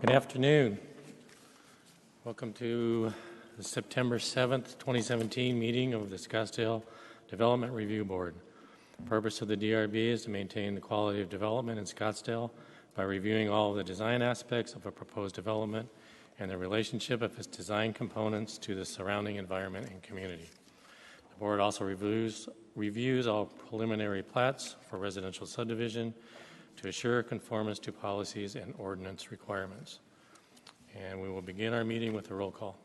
Good afternoon. Welcome to the September 7th, 2017 meeting of the Scottsdale Development Review Board. The purpose of the DRB is to maintain the quality of development in Scottsdale by reviewing all of the design aspects of a proposed development and the relationship of its design components to the surrounding environment and community. The board also reviews all preliminary plats for residential subdivision to assure conformance to policies and ordinance requirements. And we will begin our meeting with a roll call.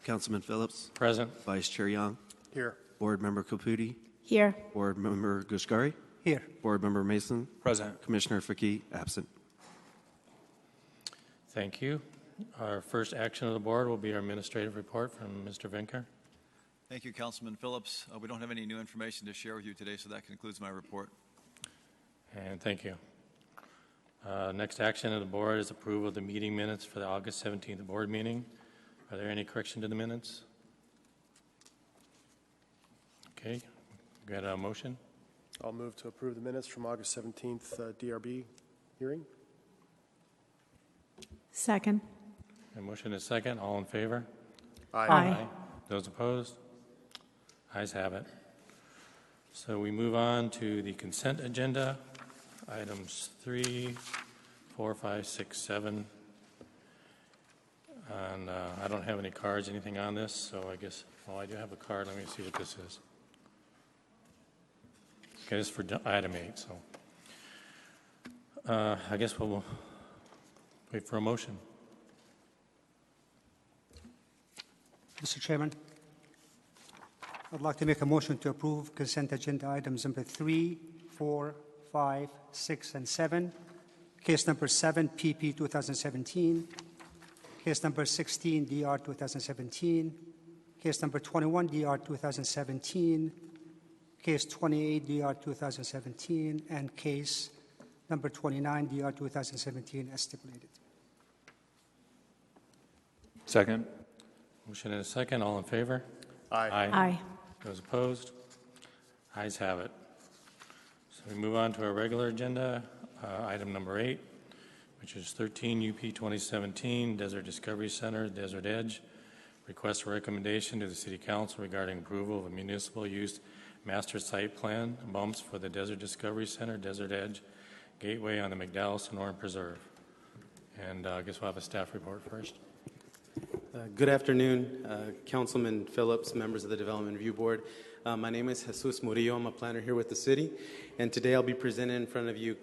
Councilman Phillips. Present. Vice Chair Young. Here. Board Member Caputi. Here. Board Member Gushgari. Here. Board Member Mason. Present. Commissioner Faki, absent. Thank you. Our first action of the board will be our administrative report from Mr. Venker. Thank you, Councilman Phillips. We don't have any new information to share with you today, so that concludes my report. And thank you. Next action of the board is approval of the meeting minutes for the August 17th board meeting. Are there any correction to the minutes? Okay, got a motion? I'll move to approve the minutes from August 17th DRB hearing. Second. A motion is second. All in favor? Aye. Those opposed? Ayes have it. So we move on to the consent agenda. Items 3, 4, 5, 6, 7. And I don't have any cards, anything on this, so I guess, well, I do have a card. Let me see what this is. Okay, this is for item 8, so I guess we'll wait for a motion. Mr. Chairman, I'd like to make a motion to approve consent agenda items number 3, 4, 5, 6, and 7. Case number 7, PP 2017. Case number 16, DR 2017. Case number 21, DR 2017. Case 28, DR 2017. And case number 29, DR 2017, as stipulated. Second. Motion and a second. All in favor? Aye. Aye. Those opposed? Ayes have it. So we move on to our regular agenda, item number 8, which is 13 UP 2017 Desert Discovery Center, Desert Edge. Request for recommendation to the City Council regarding approval of a municipal use master site plan bumps for the Desert Discovery Center, Desert Edge Gateway on the McDowell-Sonoran Preserve. And I guess we'll have a staff report first. Good afternoon, Councilman Phillips, members of the Development Review Board. My name is Jesus Murillo. I'm a planner here with the city, and today I'll be presenting in front of you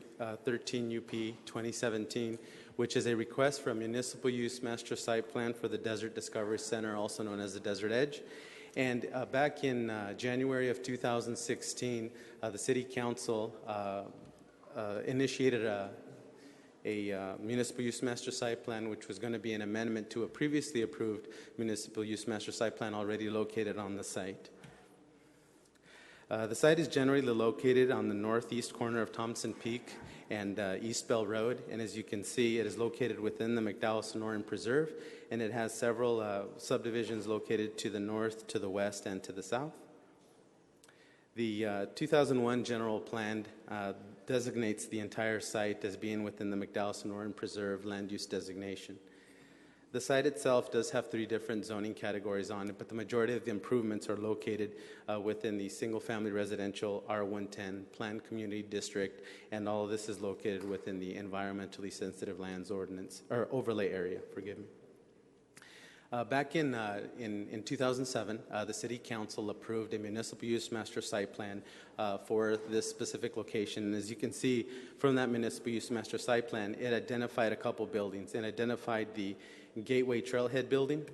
13 UP 2017, which is a request for a municipal use master site plan for the Desert Discovery Center, also known as the Desert Edge. And back in January of 2016, the City Council initiated a municipal use master site plan, which was going to be an amendment to a previously approved municipal use master site plan already located on the site. The site is generally located on the northeast corner of Thompson Peak and East Bell Road, and as you can see, it is located within the McDowell-Sonoran Preserve, and it has several subdivisions located to the north, to the west, and to the south. The 2001 general plan designates the entire site as being within the McDowell-Sonoran Preserve land use designation. The site itself does have 3 different zoning categories on it, but the majority of the improvements are located within the single-family residential R110 planned community district, and all of this is located within the environmentally sensitive lands ordinance or overlay area. Forgive me. Back in 2007, the City Council approved a municipal use master site plan for this specific location. And as you can see from that municipal use master site plan, it identified a couple buildings. It identified the Gateway Trailhead building,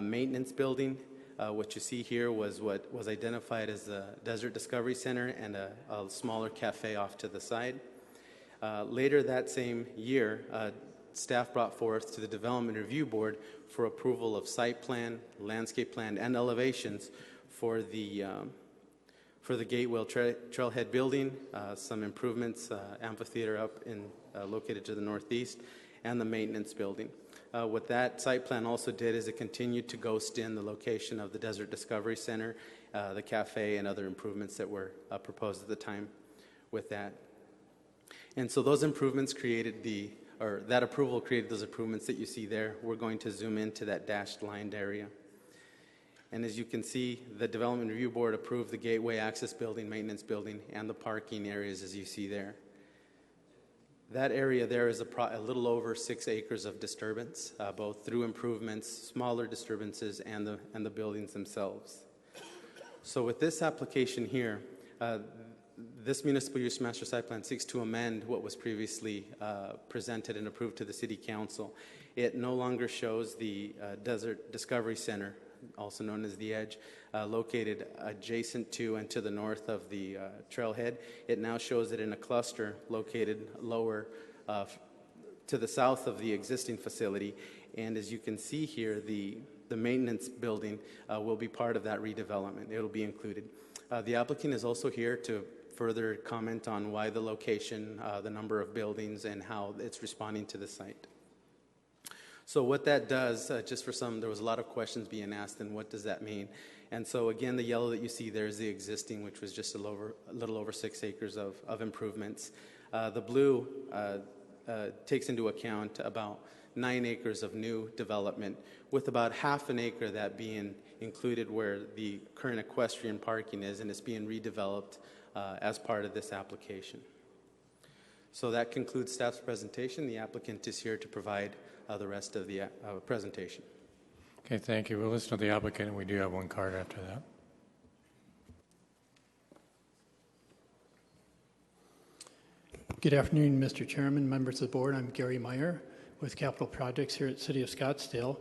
maintenance building. What you see here was what was identified as the Desert Discovery Center and a smaller cafe off to the side. Later that same year, staff brought forth to the Development Review Board for approval of site plan, landscape plan, and elevations for the Gateway Trailhead building, some improvements, amphitheater up in located to the northeast, and the maintenance building. What that site plan also did is it continued to ghost in the location of the Desert Discovery Center, the cafe, and other improvements that were proposed at the time with that. And so those improvements created or that approval created those improvements that you see there. We're going to zoom into that dashed lined area. And as you can see, the Development Review Board approved the gateway access building, maintenance building, and the parking areas as you see there. That area there is a little over 6 acres of disturbance, both through improvements, smaller disturbances, and the buildings themselves. So with this application here, this municipal use master site plan seeks to amend what was previously presented and approved to the City Council. It no longer shows the Desert Discovery Center, also known as the Edge, located adjacent to and to the north of the trailhead. It now shows it in a cluster located lower to the south of the existing facility. And as you can see here, the maintenance building will be part of that redevelopment. It will be included. The applicant is also here to further comment on why the location, the number of buildings, and how it's responding to the site. So what that does, just for some, there was a lot of questions being asked, and what does that mean? And so again, the yellow that you see there is the existing, which was just a little over 6 acres of improvements. The blue takes into account about 9 acres of new development, with about half an acre that being included where the current equestrian parking is, and it's being redeveloped as part of this application. So that concludes staff's presentation. The applicant is here to provide the rest of the presentation. Okay, thank you. We'll listen to the applicant, and we do have one card after that. Good afternoon, Mr. Chairman, members of the board. I'm Gary Meyer with Capital Projects here at City of Scottsdale.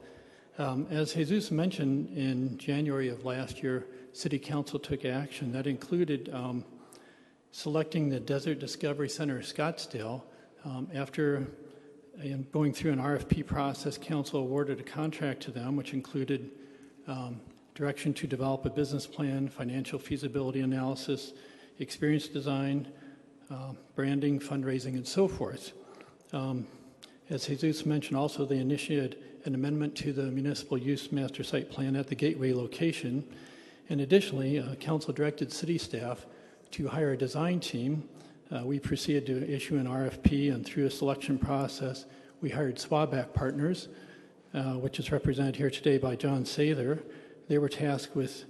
As Jesus mentioned, in January of last year, City Council took action that included selecting the Desert Discovery Center Scottsdale. After going through an RFP process, Council awarded a contract to them, which included direction to develop a business plan, financial feasibility analysis, experience design, branding, fundraising, and so forth. As Jesus mentioned, also they initiated an amendment to the municipal use master site plan at the gateway location. And additionally, Council directed city staff to hire a design team. We proceeded to issue an RFP, and through a selection process, we hired Swaback Partners, which is represented here today by John Sather. They were tasked with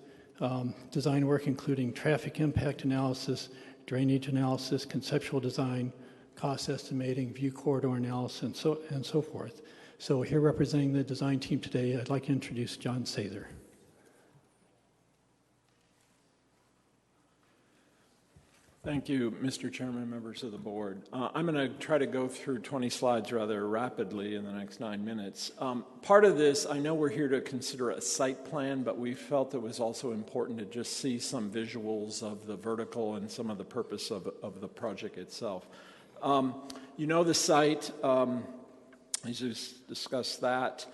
design work including traffic impact analysis, drainage analysis, conceptual design, cost estimating, view corridor analysis, and so forth. So here representing the design team today, I'd like to introduce John Sather. Thank you, Mr. Chairman, members of the board. I'm going to try to go through 20 slides rather rapidly in the next 9 minutes. Part of this, I know we're here to consider a site plan, but we felt it was also important to just see some visuals of the vertical and some of the purpose of the project itself. You know the site, I just discussed that.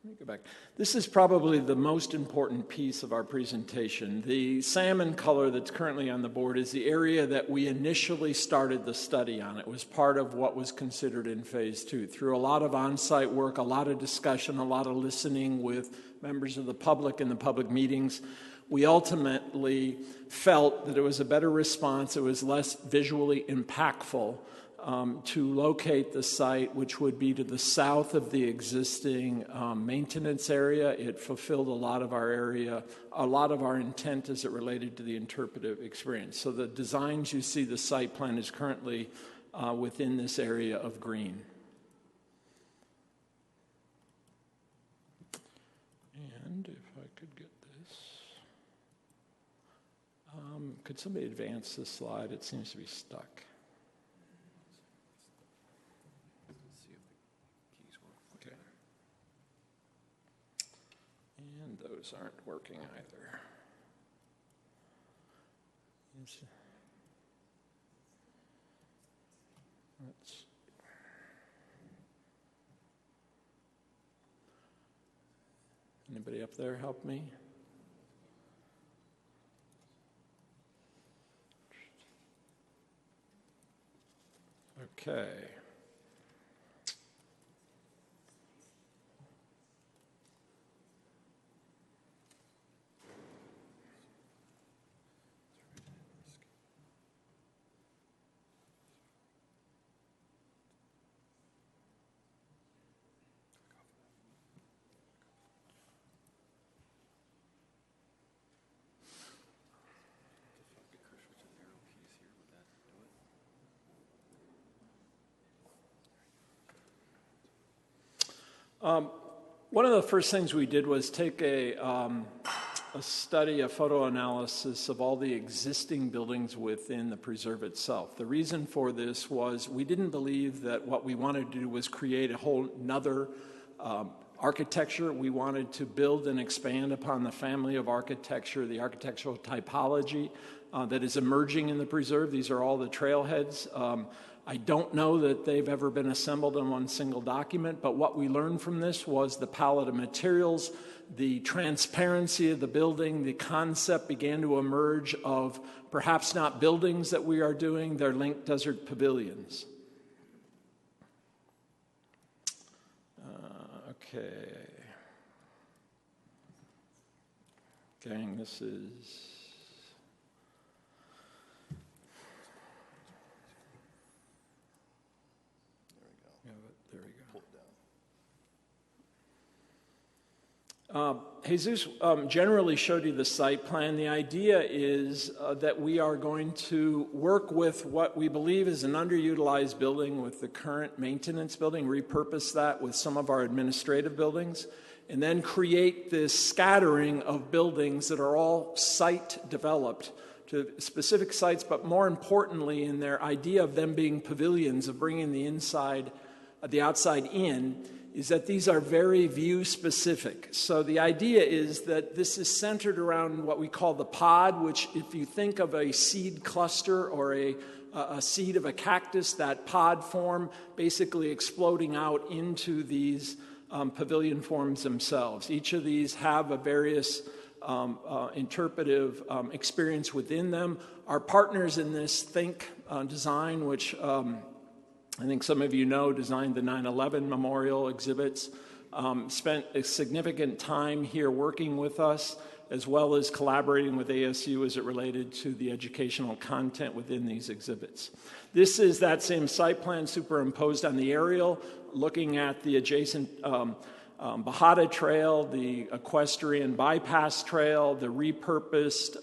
Let me go back. This is probably the most important piece of our presentation. The salmon color that's currently on the board is the area that we initially started the study on. It was part of what was considered in phase 2. Through a lot of on-site work, a lot of discussion, a lot of listening with members of the public in the public meetings, we ultimately felt that it was a better response, it was less visually impactful to locate the site, which would be to the south of the existing maintenance area. It fulfilled a lot of our area, a lot of our intent as it related to the interpretive experience. So the designs you see, the site plan is currently within this area of green. And if I could get this, could somebody advance this slide? It seems to be stuck. And those aren't working either. Anybody up there help me? Okay. One of the first things we did was take a study, a photo analysis of all the existing buildings within the preserve itself. The reason for this was we didn't believe that what we wanted to do was create a whole nother architecture. We wanted to build and expand upon the family of architecture, the architectural typology that is emerging in the preserve. These are all the trailheads. I don't know that they've ever been assembled in one single document, but what we learned from this was the palette of materials, the transparency of the building, the concept began to emerge of perhaps not buildings that we are doing, they're linked desert pavilions. Okay. Gang, this is... Jesus generally showed you the site plan. The idea is that we are going to work with what we believe is an underutilized building with the current maintenance building, repurpose that with some of our administrative buildings, and then create this scattering of buildings that are all site developed to specific sites, but more importantly in their idea of them being pavilions, of bringing the outside in, is that these are very view specific. So the idea is that this is centered around what we call the pod, which if you think of a seed cluster or a seed of a cactus, that pod form basically exploding out into these pavilion forms themselves. Each of these have a various interpretive experience within them. Our partners in this Think Design, which I think some of you know, designed the 9/11 memorial exhibits, spent a significant time here working with us, as well as collaborating with ASU as it related to the educational content within these exhibits. This is that same site plan superimposed on the aerial, looking at the adjacent Bajada Trail, the equestrian bypass trail, the repurposed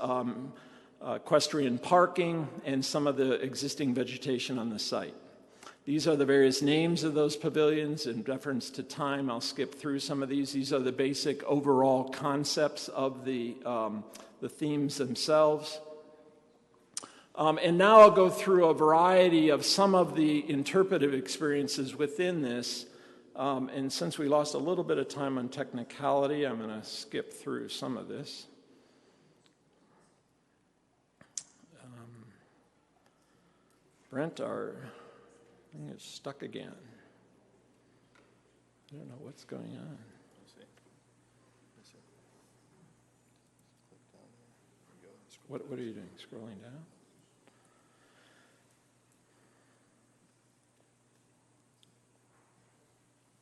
equestrian parking, and some of the existing vegetation on the site. These are the various names of those pavilions. In deference to time, I'll skip through some of these. These are the basic overall concepts of the themes themselves. And now I'll go through a variety of some of the interpretive experiences within this. And since we lost a little bit of time on technicality, I'm going to skip through some of this. Brent, our thing is stuck again. I don't know what's going on. What are you doing? Scrolling down?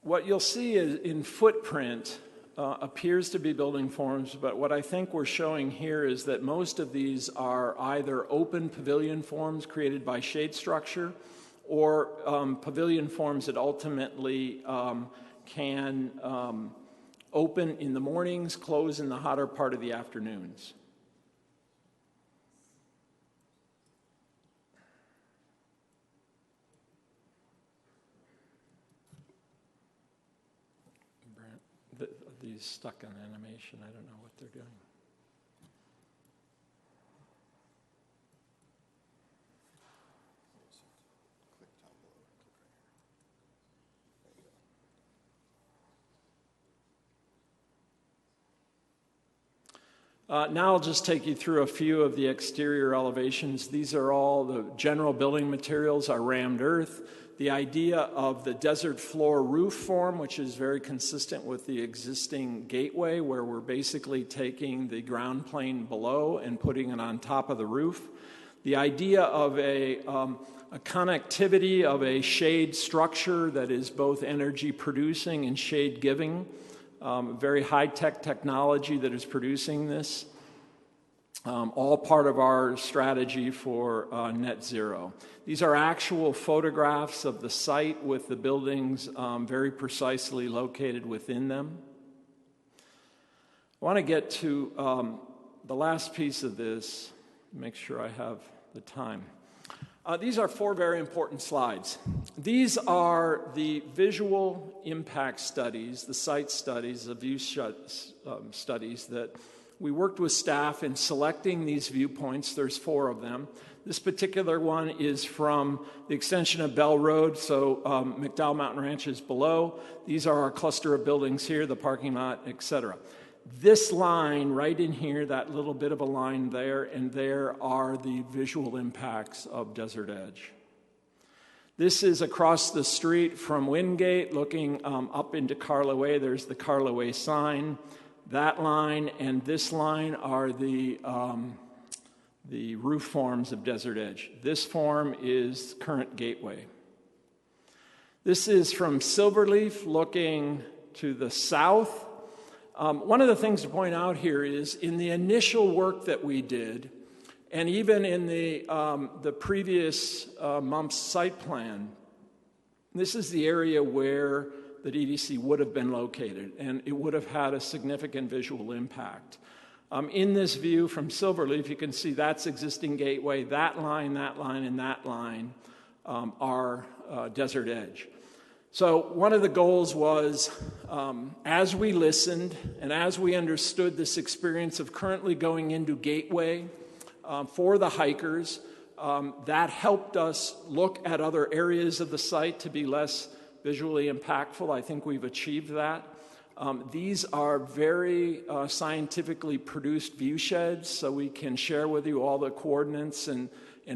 What you'll see is in footprint appears to be building forms, but what I think we're showing here is that most of these are either open pavilion forms created by shade structure or pavilion forms that ultimately can open in the mornings, close in the hotter part of the afternoons. Brent, these stuck on animation. I don't know what they're doing. Now I'll just take you through a few of the exterior elevations. These are all the general building materials, are rammed earth. The idea of the desert floor roof form, which is very consistent with the existing gateway, where we're basically taking the ground plane below and putting it on top of the roof. The idea of a connectivity of a shade structure that is both energy producing and shade giving. Very high-tech technology that is producing this, all part of our strategy for net zero. These are actual photographs of the site with the buildings very precisely located within them. I want to get to the last piece of this, make sure I have the time. These are 4 very important slides. These are the visual impact studies, the site studies, the view studies that we worked with staff in selecting these viewpoints. There's 4 of them. This particular one is from the extension of Bell Road, so McDowell Mountain Ranch is below. These are our cluster of buildings here, the parking lot, etc. This line right in here, that little bit of a line there, and there are the visual impacts of Desert Edge. This is across the street from Wingate, looking up into Carla Way. There's the Carla Way sign. That line and this line are the roof forms of Desert Edge. This form is current gateway. This is from Silverleaf looking to the south. One of the things to point out here is in the initial work that we did, and even in the previous month's site plan, this is the area where the DDC would have been located, and it would have had a significant visual impact. In this view from Silverleaf, you can see that's existing gateway. That line, and that line are Desert Edge. So one of the goals was, as we listened and as we understood this experience of currently going into Gateway for the hikers, that helped us look at other areas of the site to be less visually impactful. I think we've achieved that. These are very scientifically produced view sheds, so we can share with you all the coordinates and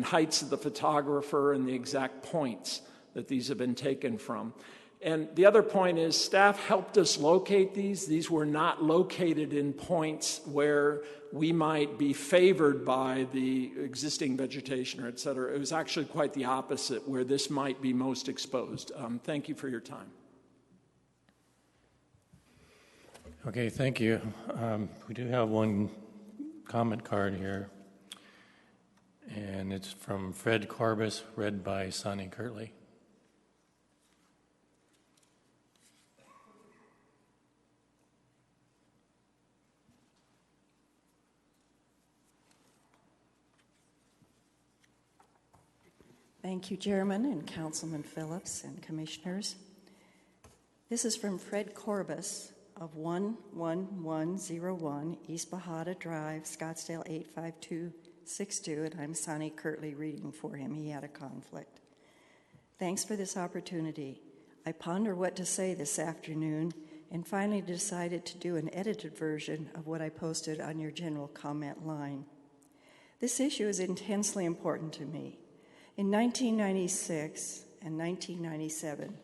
heights of the photographer and the exact points that these have been taken from. And the other point is staff helped us locate these. These were not located in points where we might be favored by the existing vegetation or et cetera. It was actually quite the opposite, where this might be most exposed. Thank you for your time. Okay, thank you. We do have one comment card here, and it's from Fred Corbus, read by Sonny Kirtley. Thank you, Chairman and Councilman Phillips and Commissioners. This is from Fred Corbus of 11101 East Bahada Drive, Scottsdale 85262, and I'm Sonny Kirtley reading for him. He had a conflict. Thanks for this opportunity. I ponder what to say this afternoon and finally decided to do an edited version of what I posted on your general comment line. This issue is intensely important to me. In 1996 and 1997,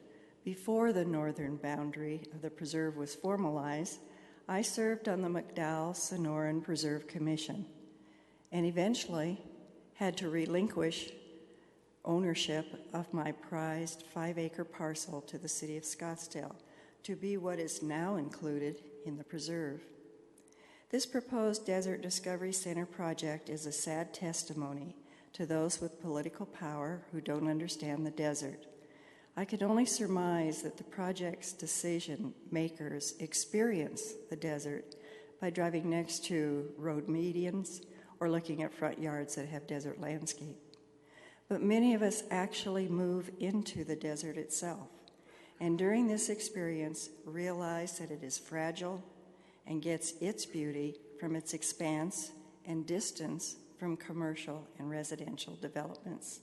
before the northern boundary of the preserve was formalized, I served on the McDowell-Sonoran Preserve Commission and eventually had to relinquish ownership of my prized 5-acre parcel to the city of Scottsdale to be what is now included in the preserve. This proposed Desert Discovery Center project is a sad testimony to those with political power who don't understand the desert. I could only surmise that the project's decision makers experience the desert by driving next to road medians or looking at front yards that have desert landscape. But many of us actually move into the desert itself, and during this experience realize that it is fragile and gets its beauty from its expanse and distance from commercial and residential developments.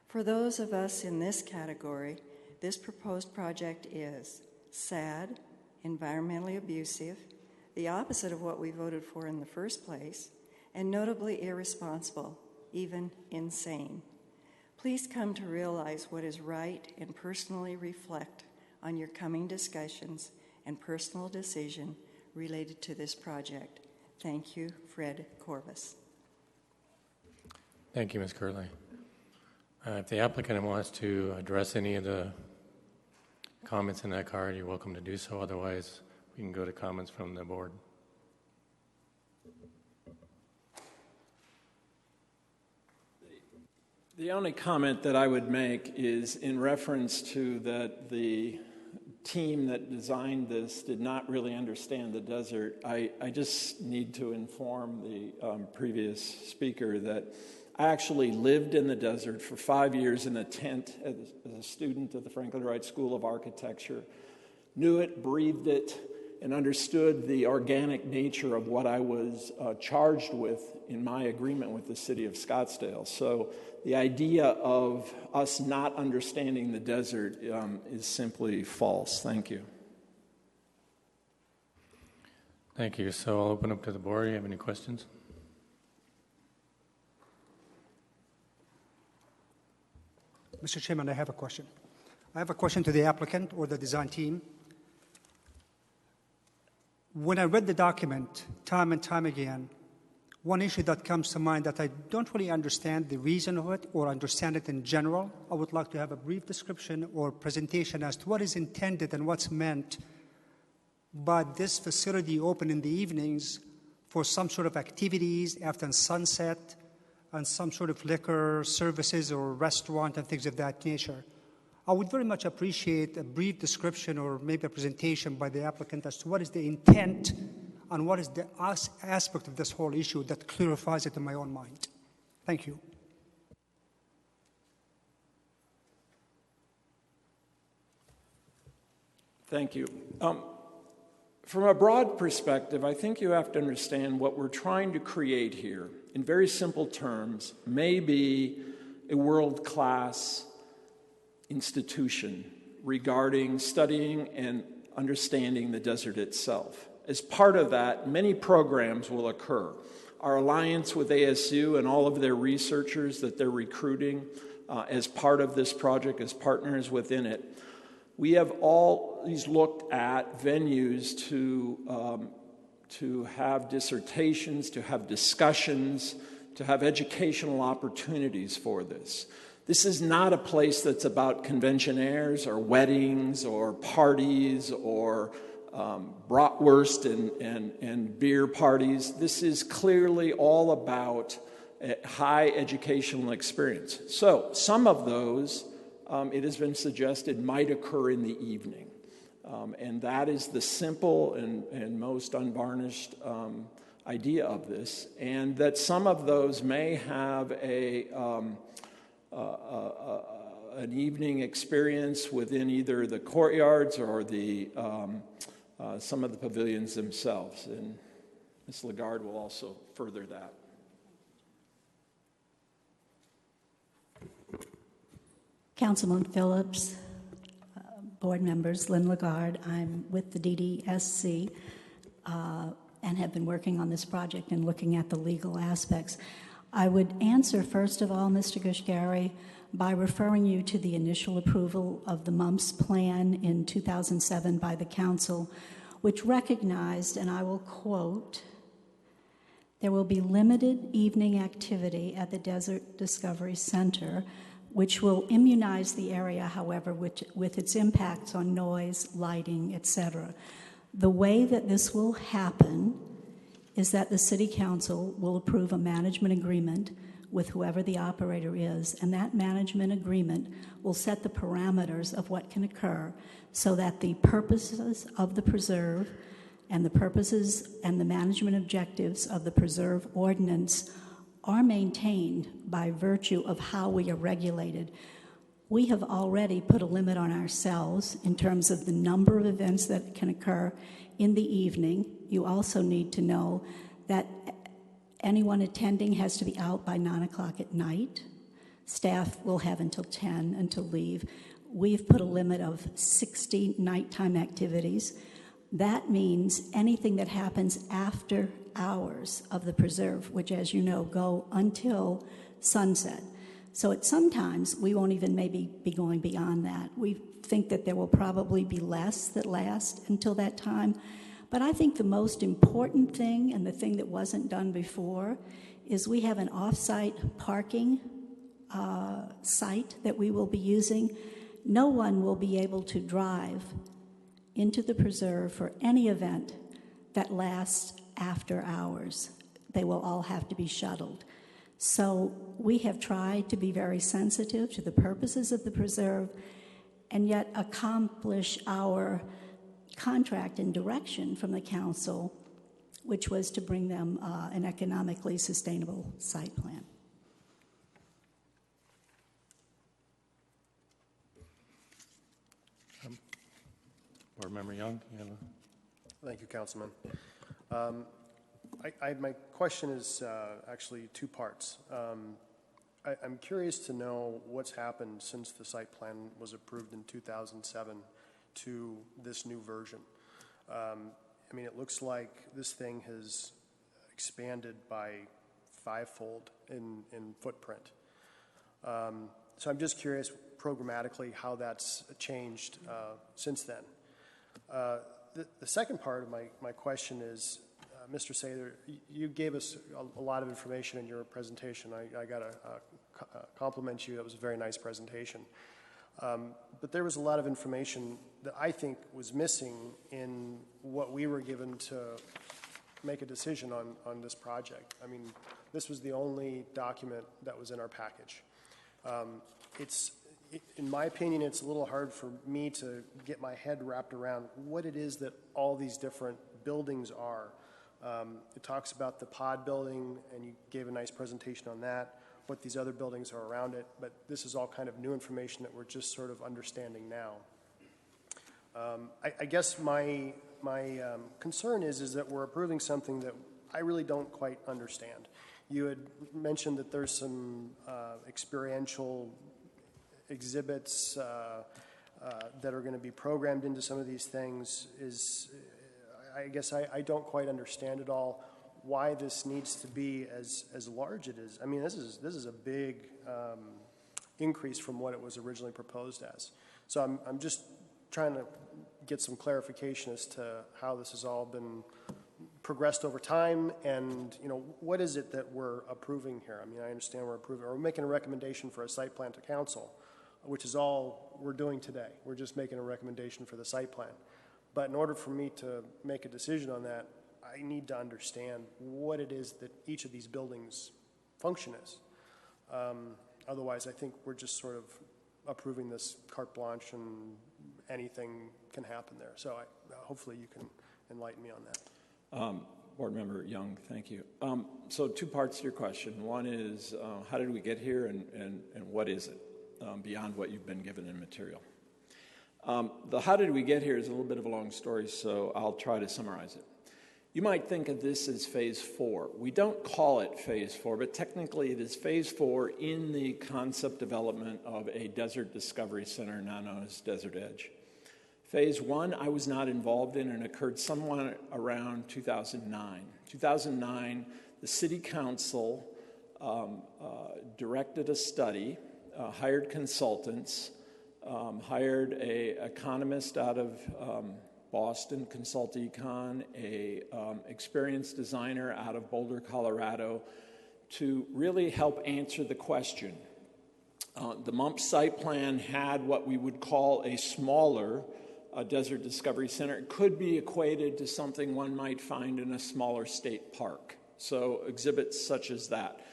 For those of us in this category, this proposed project is sad, environmentally abusive, the opposite of what we voted for in the first place, and notably irresponsible, even insane. Please come to realize what is right and personally reflect on your coming discussions and personal decision related to this project. Thank you, Fred Corbus. Thank you, Ms. Kirtley. If the applicant wants to address any of the comments in that card, you're welcome to do so. Otherwise, we can go to comments from the board. The only comment that I would make is in reference to that the team that designed this did not really understand the desert. I just need to inform the previous speaker that I actually lived in the desert for 5 years in a tent as a student at the Franklin Wright School of Architecture. Knew it, breathed it, and understood the organic nature of what I was charged with in my agreement with the city of Scottsdale. So the idea of us not understanding the desert is simply false. Thank you. Thank you. So I'll open up to the board. Do you have any questions? Mr. Chairman, I have a question. I have a question to the applicant or the design team. When I read the document time and time again, one issue that comes to mind that I don't really understand the reason of it or understand it in general, I would like to have a brief description or presentation as to what is intended and what's meant by this facility open in the evenings for some sort of activities after sunset and some sort of liquor services or restaurant and things of that nature. I would very much appreciate a brief description or maybe a presentation by the applicant as to what is the intent and what is the aspect of this whole issue that clarifies it in my own mind. Thank you. Thank you. From a broad perspective, I think you have to understand what we're trying to create here, in very simple terms, may be a world-class institution regarding studying and understanding the desert itself. As part of that, many programs will occur. Our alliance with ASU and all of their researchers that they're recruiting as part of this project, as partners within it, we have always looked at venues to have dissertations, to have discussions, to have educational opportunities for this. This is not a place that's about conventionaires or weddings or parties or bratwurst and beer parties. This is clearly all about a high educational experience. So some of those, it has been suggested, might occur in the evening. And that is the simple and most unvarnished idea of this. And that some of those may have an evening experience within either the courtyards or the some of the pavilions themselves. And Ms. Lagarde will also further that. Councilman Phillips, board members, Lynn Lagarde. I'm with the DDSC and have been working on this project and looking at the legal aspects. I would answer, first of all, Mr. Gushgari, by referring you to the initial approval of the MUMPS plan in 2007 by the council, which recognized, and I will quote, "There will be limited evening activity at the Desert Discovery Center, which will immunize the area, however, with its impacts on noise, lighting, etc. The way that this will happen is that the City Council will approve a management agreement with whoever the operator is, and that management agreement will set the parameters of what can occur so that the purposes of the preserve and the purposes and the management objectives of the preserve ordinance are maintained by virtue of how we are regulated. We have already put a limit on ourselves in terms of the number of events that can occur in the evening. You also need to know that anyone attending has to be out by 9 o'clock at night. Staff will have until 10 until leave. We've put a limit of 60 nighttime activities. That means anything that happens after hours of the preserve, which, as you know, go until sunset. So sometimes we won't even maybe be going beyond that. We think that there will probably be less that last until that time. But I think the most important thing, and the thing that wasn't done before, is we have an off-site parking site that we will be using. No one will be able to drive into the preserve for any event that lasts after hours. They will all have to be shuttled. So we have tried to be very sensitive to the purposes of the preserve and yet accomplish our contract and direction from the council, which was to bring them an economically sustainable site plan. Board Member Young, you have Thank you, Councilman. My question is actually two parts. I'm curious to know what's happened since the site plan was approved in 2007 to this new version. I mean, it looks like this thing has expanded by fivefold in footprint. So I'm just curious programmatically how that's changed since then. The second part of my question is, Mr. Sather, you gave us a lot of information in your presentation. I got to compliment you. That was a very nice presentation. But there was a lot of information that I think was missing in what we were given to make a decision on this project. I mean, this was the only document that was in our package. In my opinion, it's a little hard for me to get my head wrapped around what it is that all these different buildings are. It talks about the pod building, and you gave a nice presentation on that, what these other buildings are around it, but this is all kind of new information that we're just sort of understanding now. I guess my concern is that we're approving something that I really don't quite understand. You had mentioned that there's some experiential exhibits that are going to be programmed into some of these things. I guess I don't quite understand at all why this needs to be as large it is. I mean, this is a big increase from what it was originally proposed as. So I'm just trying to get some clarification as to how this has all been progressed over time, and what is it that we're approving here? I mean, I understand we're making a recommendation for a site plan to council, which is all we're doing today. We're just making a recommendation for the site plan. But in order for me to make a decision on that, I need to understand what it is that each of these buildings function as. Otherwise, I think we're just sort of approving this carte blanche and anything can happen there. So hopefully you can enlighten me on that. Board Member Young, thank you. So two parts to your question. One is, how did we get here, and what is it beyond what you've been given in material? The how did we get here is a little bit of a long story, so I'll try to summarize it. You might think of this as Phase 4. We don't call it Phase 4, but technically it is Phase 4 in the concept development of a desert discovery center now known as Desert Edge. Phase 1 I was not involved in, and occurred somewhat around 2009. 2009, the City Council directed a study, hired consultants, hired an economist out of Boston, Consult Econ, a experienced designer out of Boulder, Colorado, to really help answer the question. The MUMP site plan had what we would call a smaller Desert Discovery Center. It could be equated to something one might find in a smaller state park. So exhibits such as that.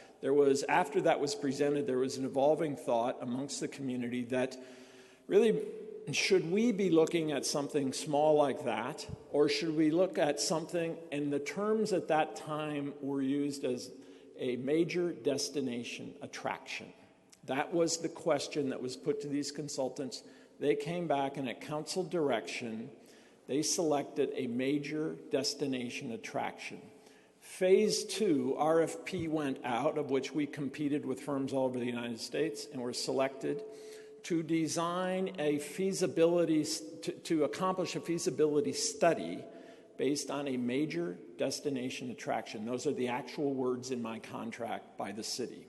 After that was presented, there was an evolving thought amongst the community that really, should we be looking at something small like that, or should we look at something, and the terms at that time were used as a major destination attraction. That was the question that was put to these consultants. They came back, and at council direction, they selected a major destination attraction. Phase 2, RFP went out, of which we competed with firms all over the United States, and were selected to design a feasibility, to accomplish a feasibility study based on a major destination attraction. Those are the actual words in my contract by the city.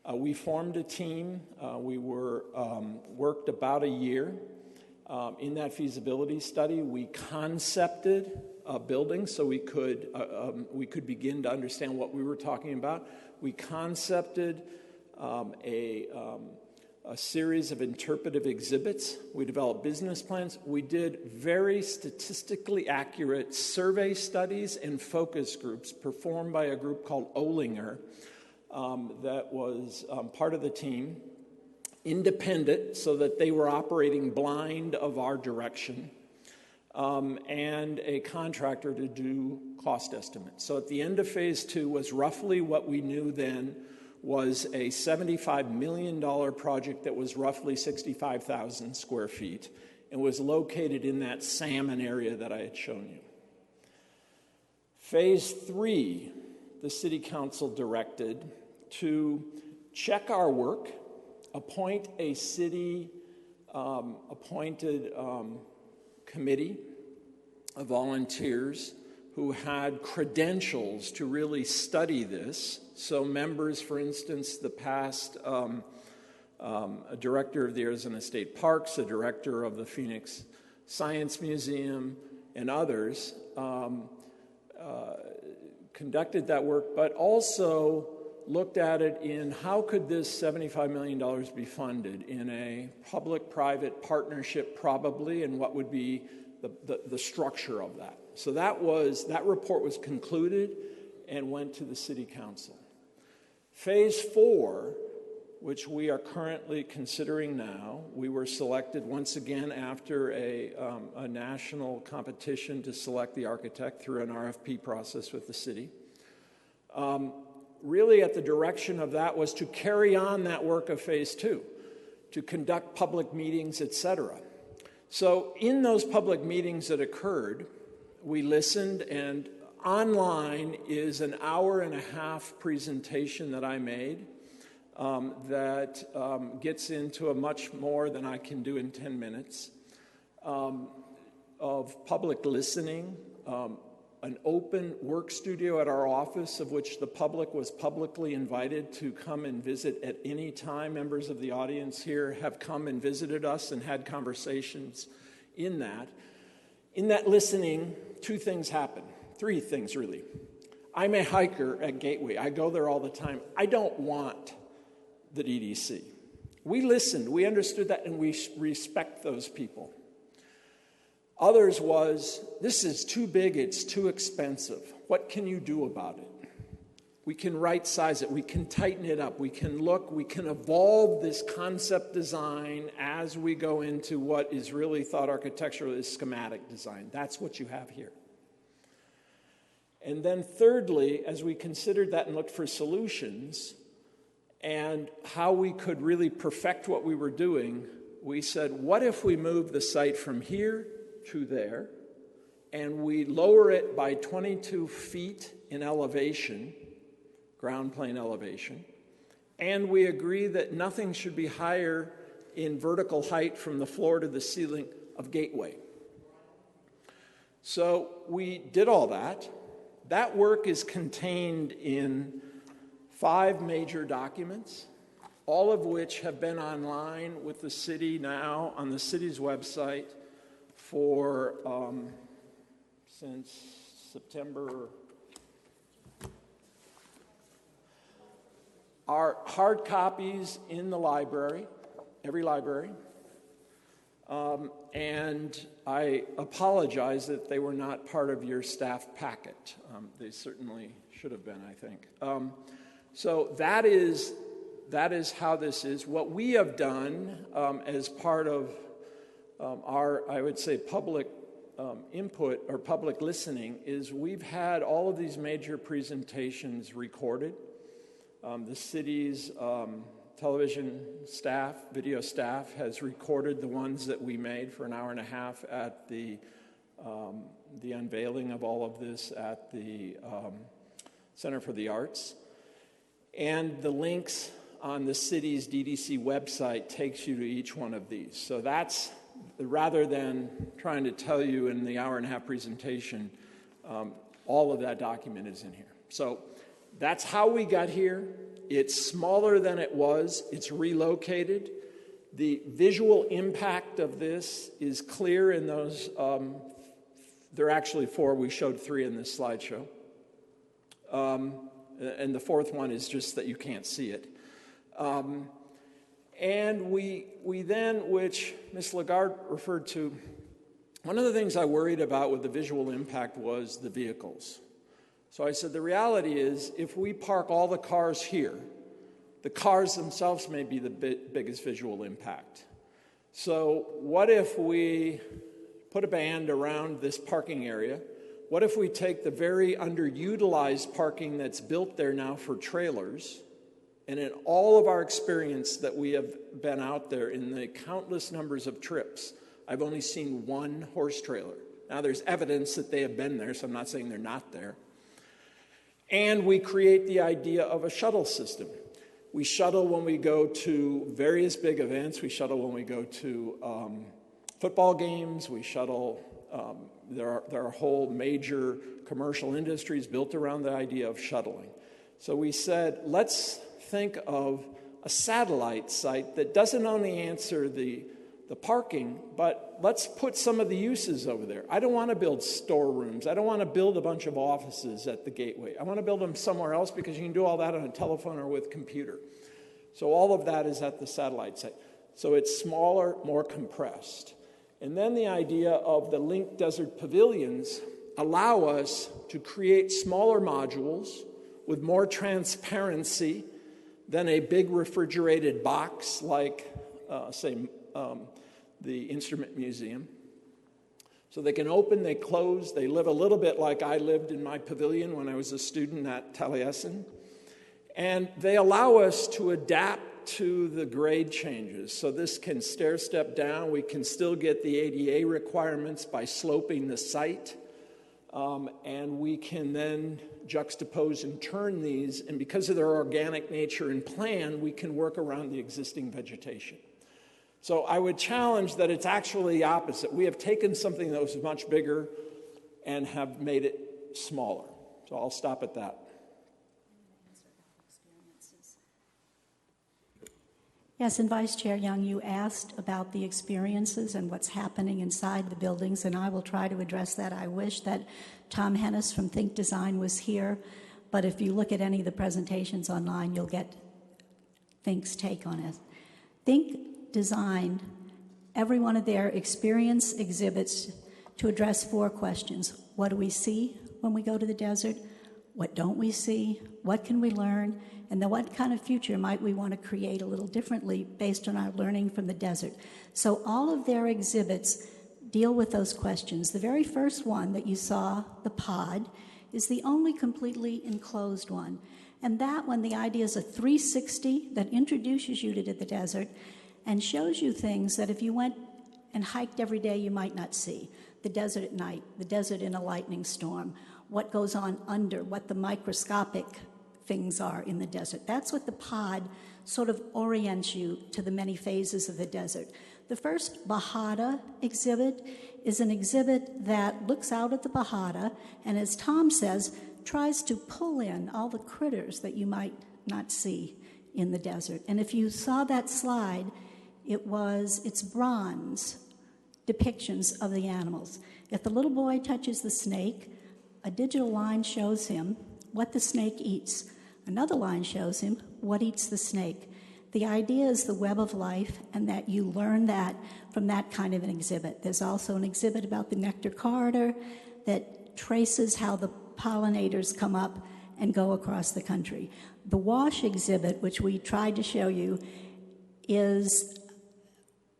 We formed a team. We worked about a year in that feasibility study. We concepted a building so we could begin to understand what we were talking about. We concepted a series of interpretive exhibits. We developed business plans. We did very statistically accurate survey studies and focus groups performed by a group called Olinger that was part of the team, independent, so that they were operating blind of our direction, and a contractor to do cost estimates. So at the end of Phase 2 was roughly what we knew then was a $75 million project that was roughly 65,000 square feet. and was located in that salmon area that I had shown you. Phase 3, the City Council directed to check our work, appoint a city appointed committee of volunteers who had credentials to really study this. So members, for instance, the past a director of the Arizona State Parks, a director of the Phoenix Science Museum, and others conducted that work, but also looked at it in how could this $75 million be funded in a public-private partnership probably, and what would be the structure of that. So that report was concluded and went to the City Council. Phase 4, which we are currently considering now, we were selected once again after a national competition to select the architect through an RFP process with the city. Really at the direction of that was to carry on that work of Phase 2, to conduct public meetings, etc. So in those public meetings that occurred, we listened, and online is an hour-and-a-half presentation that I made that gets into a much more than I can do in 10 minutes of public listening, an open work studio at our office of which the public was publicly invited to come and visit at any time. Members of the audience here have come and visited us and had conversations in that. In that listening, 2 things happen. 3 things, really. I'm a hiker at Gateway. I go there all the time. I don't want the DDC. We listened, we understood that, and we respect those people. Others was, this is too big, it's too expensive. What can you do about it? We can right-size it, we can tighten it up, we can look, we can evolve this concept design as we go into what is really thought architectural is schematic design. That's what you have here. And then thirdly, as we considered that and looked for solutions and how we could really perfect what we were doing, we said, what if we move the site from here to there, and we lower it by 22 feet in elevation, ground plane elevation, and we agree that nothing should be higher in vertical height from the floor to the ceiling of Gateway. So we did all that. That work is contained in 5 major documents, all of which have been online with the city now on the city's website for since September. Our hard copies in the library, every library, and I apologize that they were not part of your staff packet. They certainly should have been, I think. So that is how this is. What we have done as part of our, I would say, public input or public listening is we've had all of these major presentations recorded. The city's television staff, video staff, has recorded the ones that we made for an hour and a half at the unveiling of all of this at the Center for the Arts. And the links on the city's DDC website takes you to each one of these. So that's, rather than trying to tell you in the hour and a half presentation, all of that document is in here. So that's how we got here. It's smaller than it was. It's relocated. The visual impact of this is clear in those. There are actually 4. We showed 3 in this slideshow. And the 4th one is just that you can't see it. And we then, which Ms. Lagarde referred to, one of the things I worried about with the visual impact was the vehicles. So I said, the reality is, if we park all the cars here, the cars themselves may be the biggest visual impact. So what if we put a band around this parking area? What if we take the very underutilized parking that's built there now for trailers, and in all of our experience that we have been out there in the countless numbers of trips, I've only seen one horse trailer. Now, there's evidence that they have been there, so I'm not saying they're not there. And we create the idea of a shuttle system. We shuttle when we go to various big events. We shuttle when we go to football games. We shuttle, there are whole major commercial industries built around the idea of shuttling. So we said, let's think of a satellite site that doesn't only answer the parking, but let's put some of the uses over there. I don't want to build storerooms. I don't want to build a bunch of offices at the gateway. I want to build them somewhere else because you can do all that on a telephone or with a computer. So all of that is at the satellite site. So it's smaller, more compressed. And then the idea of the linked desert pavilions allow us to create smaller modules with more transparency than a big refrigerated box like, the Instrument Museum. So they can open, they close, they live a little bit like I lived in my pavilion when I was a student at Taliesin. And they allow us to adapt to the grade changes. So this can stair step down. We can still get the ADA requirements by sloping the site. And we can then juxtapose and turn these. And because of their organic nature and plan, we can work around the existing vegetation. So I would challenge that it's actually the opposite. We have taken something that was much bigger and have made it smaller. So I'll stop at that. Yes, and Vice Chair Young, you asked about the experiences and what's happening inside the buildings, and I will try to address that. I wish that Tom Hennis from Think Design was here, but if you look at any of the presentations online, you'll get Think's take on it. Think designed every one of their experience exhibits to address 4 questions. What do we see when we go to the desert? What don't we see? What can we learn? And then what kind of future might we want to create a little differently based on our learning from the desert? So all of their exhibits deal with those questions. The very first one that you saw, the pod, is the only completely enclosed one. And that one, the idea is a 360 that introduces you to the desert and shows you things that if you went and hiked every day, you might not see. The desert at night, the desert in a lightning storm, what goes on under, what the microscopic things are in the desert. That's what the pod sort of orients you to the many phases of the desert. The first Bahada exhibit is an exhibit that looks out at the Bahada and, as Tom says, tries to pull in all the critters that you might not see in the desert. And if you saw that slide, it's bronze depictions of the animals. If the little boy touches the snake, a digital line shows him what the snake eats. Another line shows him what eats the snake. The idea is the web of life, and that you learn that from that kind of an exhibit. There's also an exhibit about the nectar corridor that traces how the pollinators come up and go across the country. The wash exhibit, which we tried to show you, is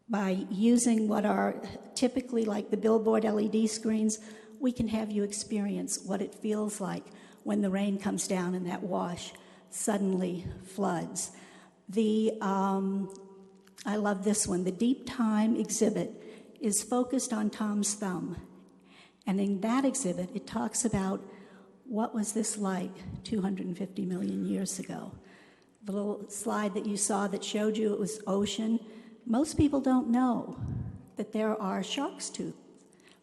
by using what are typically like the billboard LED screens, we can have you experience what it feels like when the rain comes down and that wash suddenly floods. I love this one. The Deep Time exhibit is focused on Tom's thumb. And in that exhibit, it talks about what was this like 250 million years ago. The little slide that you saw that showed you it was ocean. Most people don't know that there are shark's tooth,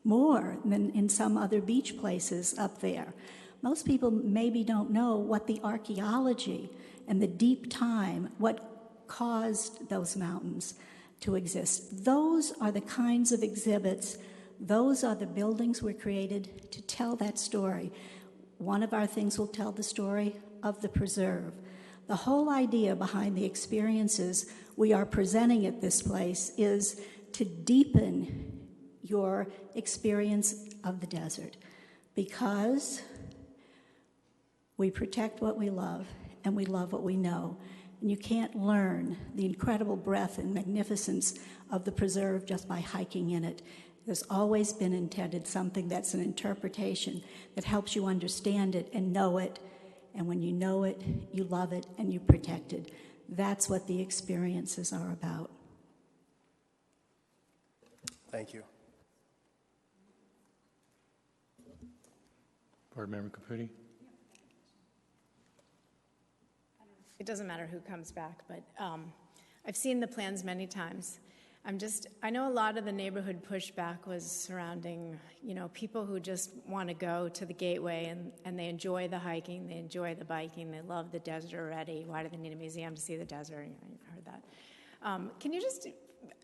more than in some other beach places up there. Most people maybe don't know what the archaeology and the deep time, what caused those mountains to exist. Those are the kinds of exhibits, those are the buildings were created to tell that story. One of our things will tell the story of the preserve. The whole idea behind the experiences we are presenting at this place is to deepen your experience of the desert, because we protect what we love and we love what we know. And you can't learn the incredible breadth and magnificence of the preserve just by hiking in it. There's always been intended something that's an interpretation that helps you understand it and know it. And when you know it, you love it and you protect it. That's what the experiences are about. Thank you. Board Member Caputi. It doesn't matter who comes back, but I've seen the plans many times. I know a lot of the neighborhood pushback was surrounding, people who just want to go to the gateway and they enjoy the hiking, they enjoy the biking, they love the desert already. Why do they need a museum to see the desert? You've heard that. Can you just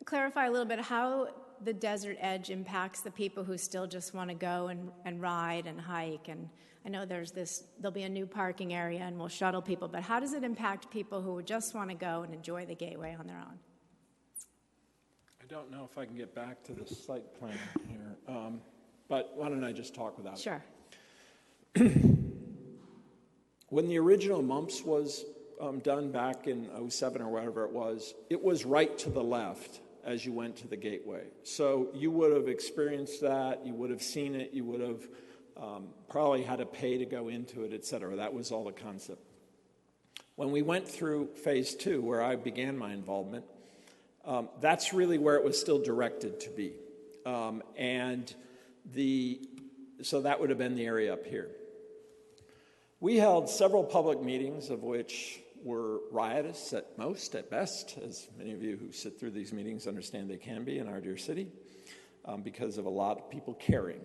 clarify a little bit how the desert edge impacts the people who still just want to go and ride and hike? And I know there'll be a new parking area and we'll shuttle people, but how does it impact people who just want to go and enjoy the gateway on their own? I don't know if I can get back to the site plan here, but why don't I just talk without it? Sure. When the original MUMPS was done back in 07 or whatever it was right to the left as you went to the gateway. So you would have experienced that, you would have seen it, you would have probably had to pay to go into it, et cetera. That was all the concept. When we went through phase 2, where I began my involvement, that's really where it was still directed to be. So that would have been the area up here. We held several public meetings, of which were riotous at most, at best, as many of you who sit through these meetings understand they can be in our dear city, because of a lot of people caring.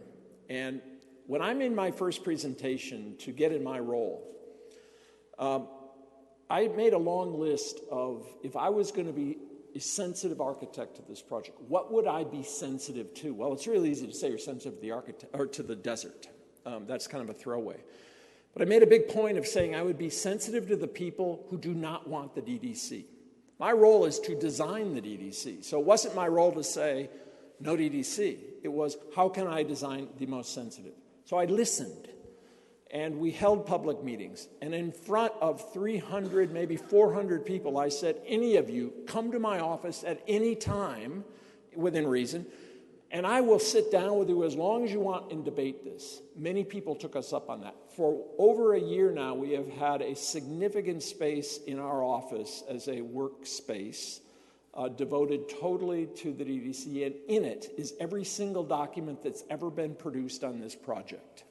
And when I made my first presentation to get in my role, I made a long list of, if I was going to be a sensitive architect to this project, what would I be sensitive to? Well, it's really easy to say you're sensitive to the architect or to the desert. That's kind of a throwaway. But I made a big point of saying I would be sensitive to the people who do not want the DDC. My role is to design the DDC. So it wasn't my role to say no DDC. It was, how can I design the most sensitive? So I listened. And we held public meetings. And in front of 300, maybe 400 people, I said, any of you, come to my office at any time, within reason, and I will sit down with you as long as you want and debate this. Many people took us up on that. For over a year now, we have had a significant space in our office as a workspace devoted totally to the DDC, and in it is every single document that's ever been produced on this project.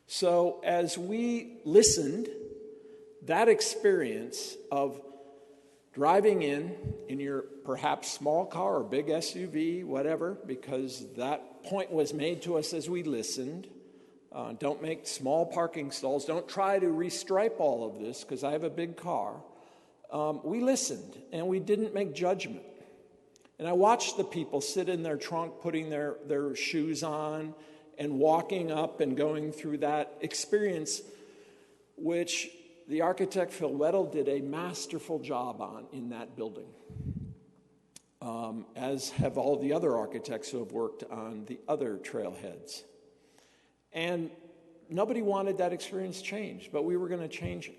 So as we listened, that experience of driving in your perhaps small car or big SUV, whatever, because that point was made to us as we listened. Don't make small parking stalls. Don't try to restripe all of this because I have a big car. We listened and we didn't make judgment. And I watched the people sit in their trunk putting their shoes on and walking up and going through that experience, which the architect Phil Weddle did a masterful job on in that building, as have all the other architects who have worked on the other trailheads. And nobody wanted that experience changed, but we were going to change it.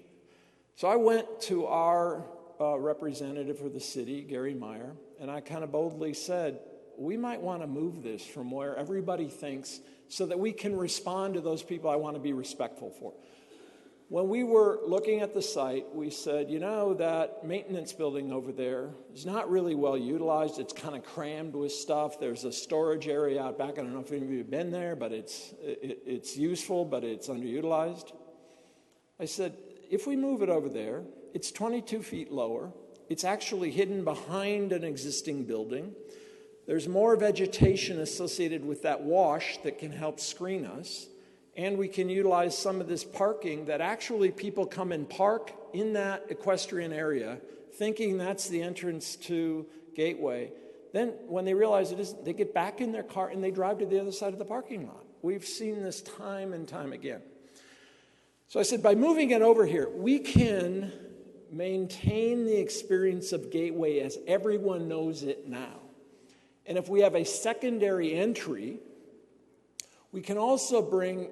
So I went to our representative for the city, Gary Meyer, and I kind of boldly said, we might want to move this from where everybody thinks so that we can respond to those people I want to be respectful for. When we were looking at the site, we said, that maintenance building over there is not really well utilized. It's kind of crammed with stuff. There's a storage area out back. I don't know if any of you have been there, but it's useful, but it's underutilized. I said, if we move it over there, it's 22 feet lower. It's actually hidden behind an existing building. There's more vegetation associated with that wash that can help screen us. And we can utilize some of this parking that actually people come and park in that equestrian area thinking that's the entrance to Gateway. Then when they realize it isn't, they get back in their car and they drive to the other side of the parking lot. We've seen this time and time again. So I said, by moving it over here, we can maintain the experience of Gateway as everyone knows it now. And if we have a secondary entry, we can also bring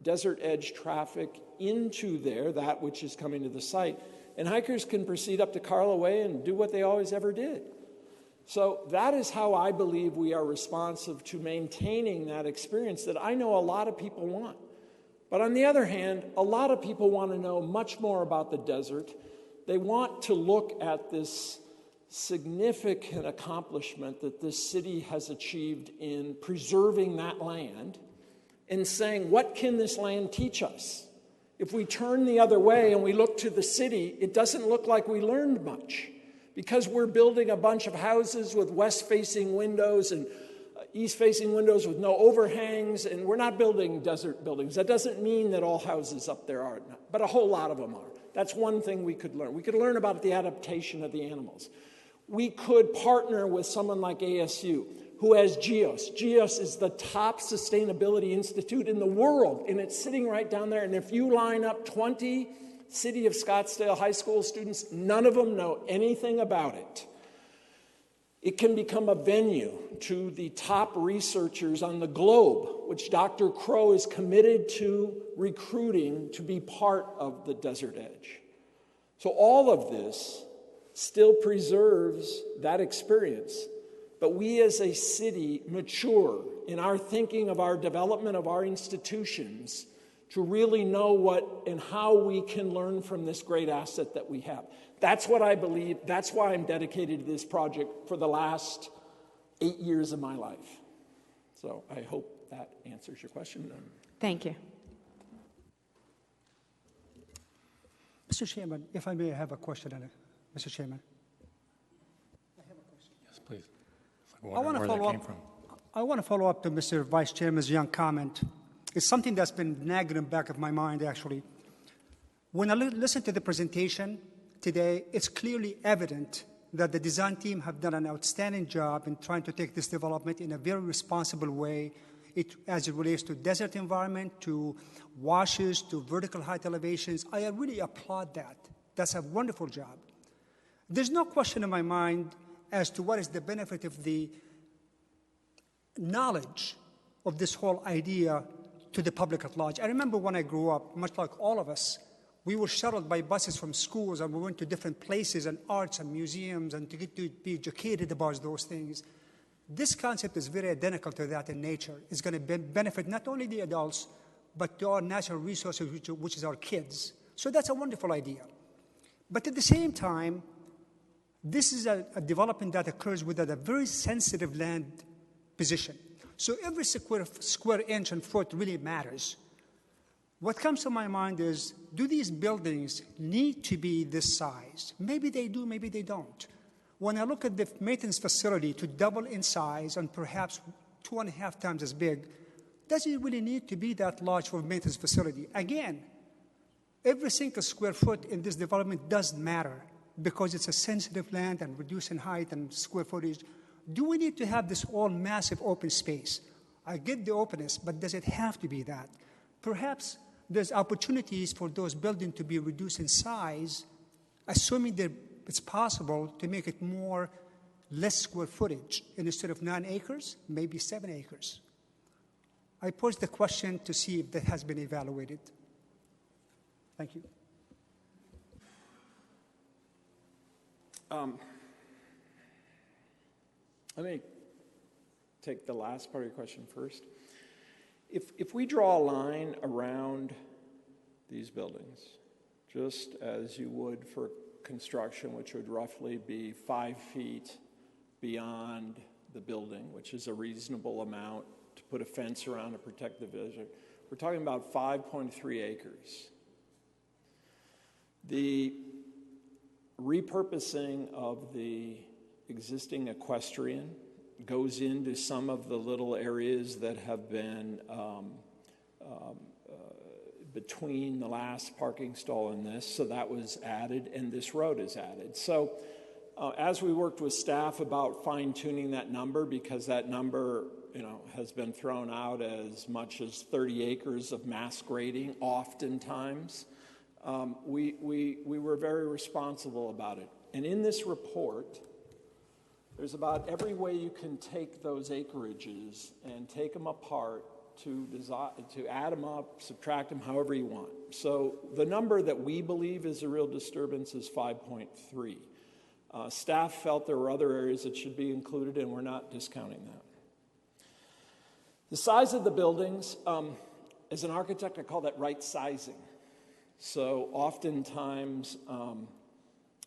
desert edge traffic into there, that which is coming to the site, and hikers can proceed up to Carla Way and do what they always ever did. So that is how I believe we are responsive to maintaining that experience that I know a lot of people want. But on the other hand, a lot of people want to know much more about the desert. They want to look at this significant accomplishment that this city has achieved in preserving that land and saying, what can this land teach us? If we turn the other way and we look to the city, it doesn't look like we learned much, because we're building a bunch of houses with west-facing windows and east-facing windows with no overhangs, and we're not building desert buildings. That doesn't mean that all houses up there are, but a whole lot of them are. That's one thing we could learn. We could learn about the adaptation of the animals. We could partner with someone like ASU, who has GEOS. GEOS is the top sustainability institute in the world, and it's sitting right down there. And if you line up 20 City of Scottsdale high school students, none of them know anything about it. It can become a venue to the top researchers on the globe, which Dr. Crow is committed to recruiting to be part of the Desert Edge. So all of this still preserves that experience. But we as a city mature in our thinking of our development of our institutions to really know what and how we can learn from this great asset that we have. That's what I believe. That's why I'm dedicated to this project for the last 8 years of my life. So I hope that answers your question. Thank you. Mr. Chairman, if I may have a question, Mr. Chairman. Yes, please. I want to follow up to Mr. Vice Chairman's young comment. It's something that's been nagging in the back of my mind, actually. When I listen to the presentation today, it's clearly evident that the design team have done an outstanding job in trying to take this development in a very responsible way as it relates to desert environment, to washes, to vertical height elevations. I really applaud that. That's a wonderful job. There's no question in my mind as to what is the benefit of the knowledge of this whole idea to the public at large. I remember when I grew up, much like all of us, we were shuttled by buses from schools, and we went to different places and arts and museums and to get to be educated about those things. This concept is very identical to that in nature. It's going to benefit not only the adults, but to our natural resources, which is our kids. So that's a wonderful idea. But at the same time, this is a development that occurs within a very sensitive land position. So every square inch and foot really matters. What comes to my mind is, do these buildings need to be this size? Maybe they do, maybe they don't. When I look at the maintenance facility to double in size and perhaps 2.5 times as big, does it really need to be that large for a maintenance facility? Again, every single square foot in this development does matter because it's a sensitive land and reducing height and square footage. Do we need to have this all massive open space? I get the openness, but does it have to be that? Perhaps there's opportunities for those buildings to be reduced in size, assuming that it's possible to make it less square footage. And instead of 9 acres, maybe 7 acres. I pose the question to see if that has been evaluated. Thank you. Let me take the last part of your question first. If we draw a line around these buildings, just as you would for construction, which would roughly be 5 feet beyond the building, which is a reasonable amount to put a fence around to protect the vision, we're talking about 5.3 acres. The repurposing of the existing equestrian goes into some of the little areas that have been between the last parking stall and this, so that was added, and this road is added. So as we worked with staff about fine-tuning that number, because that number has been thrown out as much as 30 acres of mass grading oftentimes, we were very responsible about it. And in this report, there's about every way you can take those acreages and take them apart to add them up, subtract them, however you want. So the number that we believe is a real disturbance is 5.3. Staff felt there were other areas that should be included, and we're not discounting that. The size of the buildings, as an architect, I call that right sizing. So oftentimes,